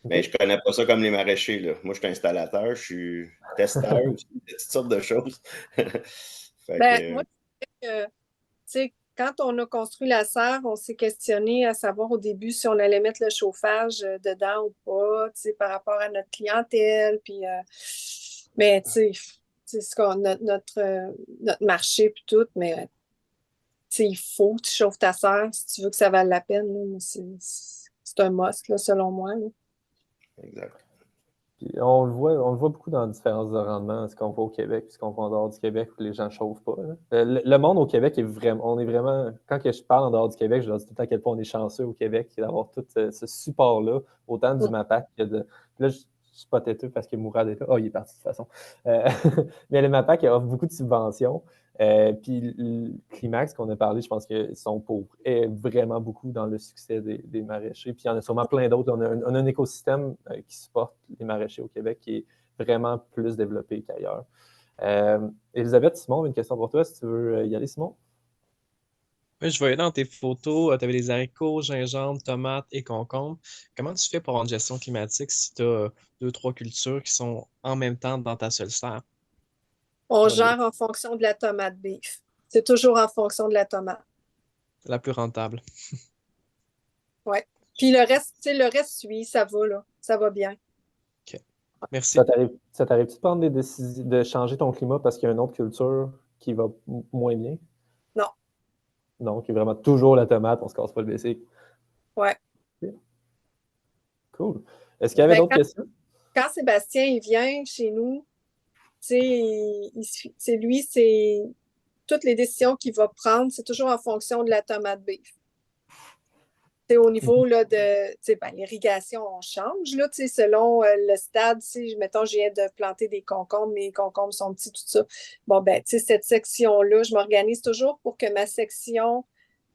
F: Mais je ne connais pas ça comme les maraîchers. Là. Moi, je suis installateur, je suis testeur aussi, de toutes sortes de choses.
D: Moi, tu sais, quand on a construit la serre, on s'est questionné à savoir au début si on allait mettre le chauffage dedans ou pas, tu sais, par rapport à notre clientèle. Puis, mais tu sais, notre marché puis tout, mais tu sais, il faut que tu chauffes ta serre si tu veux que ça vaille la peine. Là, c'est un must, là, selon moi. Là.
F: Exact.
C: Puis on le voit beaucoup dans la différence de rendement, ce qu'on voit au Québec et ce qu'on voit en dehors du Québec où les gens ne chauffent pas. Le monde au Québec est vraiment, quand que je parle en dehors du Québec, je leur dis tout le temps à quel point on est chanceux au Québec d'avoir tout ce support-là, autant du MAPAC que de. Là, je suis pas têteux parce que Mourad est là. Oh, il est parti de toute façon. Mais le MAPAC offre beaucoup de subventions. Puis le Climax qu'on a parlé, je pense qu'ils sont pour vraiment beaucoup dans le succès des maraîchers. Puis il y en a sûrement plein d'autres. On a un écosystème qui supporte les maraîchers au Québec qui est vraiment plus développé qu'ailleurs. Elisabeth, Simon, une question pour toi, si tu veux y aller, Simon.
E: Oui, je voyais dans tes photos, tu avais des haricots, gingembre, tomates et concombres. Comment tu fais pour avoir une gestion climatique si tu as 2, 3 cultures qui sont en même temps dans ta seule serre?
D: On gère en fonction de la tomate beef. C'est toujours en fonction de la tomate.
E: La plus rentable.
D: Oui. Puis le reste suit, ça va, là. Ça va bien.
E: OK. Merci.
C: Ça t'arrive-tu de prendre des décisions, de changer ton climat parce qu'il y a une autre culture qui va moins bien?
D: Non.
C: Non, qui est vraiment toujours la tomate, on ne se casse pas le basic.
D: Ouais.
C: Okay. Cool. Est-ce qu'il y avait d'autres questions?
D: Quand Sébastien il vient chez nous, tu sais, c'est lui, c'est toutes les décisions qu'il va prendre, c'est toujours en fonction de la tomate beef. C'est au niveau là, de ben, l'irrigation, on change là, selon le stade. Mettons, je viens de planter des concombres, mes concombres sont petits, tout ça. Bon, ben, cette section-là, je m'organise toujours pour que ma section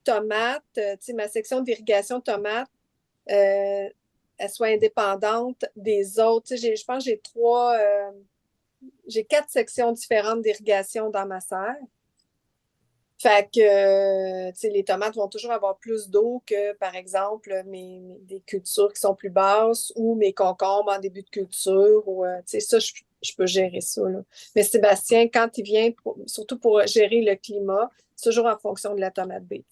D: tomate, ma section d'irrigation tomate, elle soit indépendante des autres. Je pense que j'ai 4 sections différentes d'irrigation dans ma serre. Fait que, les tomates vont toujours avoir plus d'eau que, par exemple, des cultures qui sont plus basses ou mes concombres en début de culture. Ou, ça, je peux gérer ça. Là. Mais Sébastien, quand il vient, surtout pour gérer le climat, c'est toujours en fonction de la tomate baie.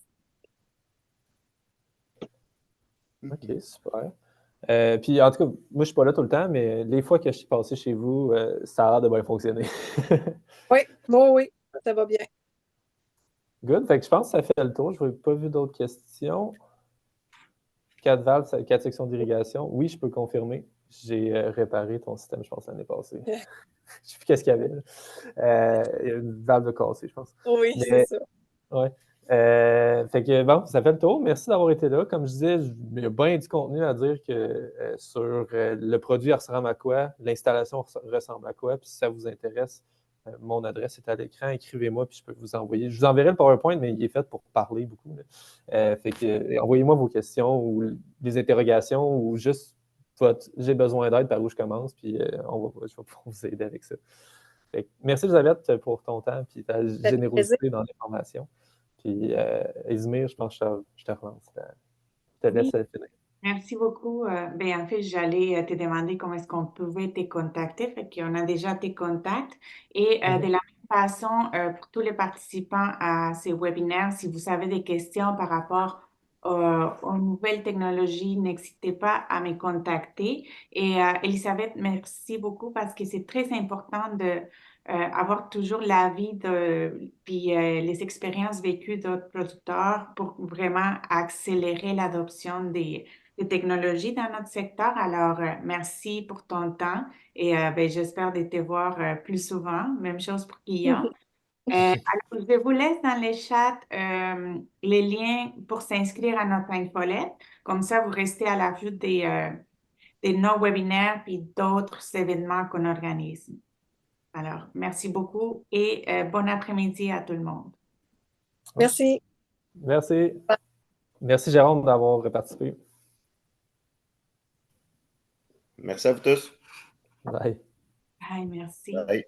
C: OK, super. Puis, en tout cas, moi, je ne suis pas là tout le temps, mais les fois que je suis passé chez vous, ça a l'air de bien fonctionner.
D: Oui, oui, ça va bien.
C: Good. Fait que je pense que ça fait le tour. Je n'ai pas vu d'autres questions. 4 valves, 4 sections d'irrigation. Oui, je peux confirmer. J'ai réparé ton système, je pense, l'année passée. Je ne sais plus qu'est-ce qu'il y avait. Il y a une valve cassée, je pense.
D: Oui, c'est ça.
C: Ouais. Fait que bon, ça fait le tour. Merci d'avoir été là. Comme je disais, il y a bien du contenu à dire que sur le produit ressemble à quoi, l'installation ressemble à quoi, puis si ça vous intéresse, mon adresse est à l'écran, écrivez-moi, puis je peux vous envoyer. Je vous enverrai le PowerPoint, mais il est fait pour parler beaucoup. Fait que envoyez-moi vos questions ou des interrogations ou juste j'ai besoin d'aide, par où je commence, puis je vais pouvoir vous aider avec ça. Fait que, merci Elisabeth pour ton temps et ta générosité dans l'information. Puis, Izmir, je pense que je te relance. Je te laisse finir.
A: Merci beaucoup. En fait, j'allais te demander comment est-ce qu'on pouvait te contacter. Fait qu'on a déjà tes contacts. Et de la même façon, pour tous les participants à ces webinaires, si vous avez des questions par rapport aux nouvelles technologies, n'hésitez pas à me contacter. Et Elisabeth, merci beaucoup parce que c'est très important de avoir toujours l'avis puis les expériences vécues d'autres producteurs pour vraiment accélérer l'adoption des technologies dans notre secteur. Alors, merci pour ton temps et j'espère de te voir plus souvent. Même chose pour Guillaume. Alors, je vous laisse dans les chats les liens pour s'inscrire à notre infolette. Comme ça, vous restez à l'affût de nos webinaires puis d'autres événements qu'on organise. Alors, merci beaucoup et bon après-midi à tout le monde.
D: Merci.
C: Merci. Merci, Jérôme, d'avoir participé.
F: Merci à vous tous.
C: Bye.
A: Bye, merci.
F: Bye.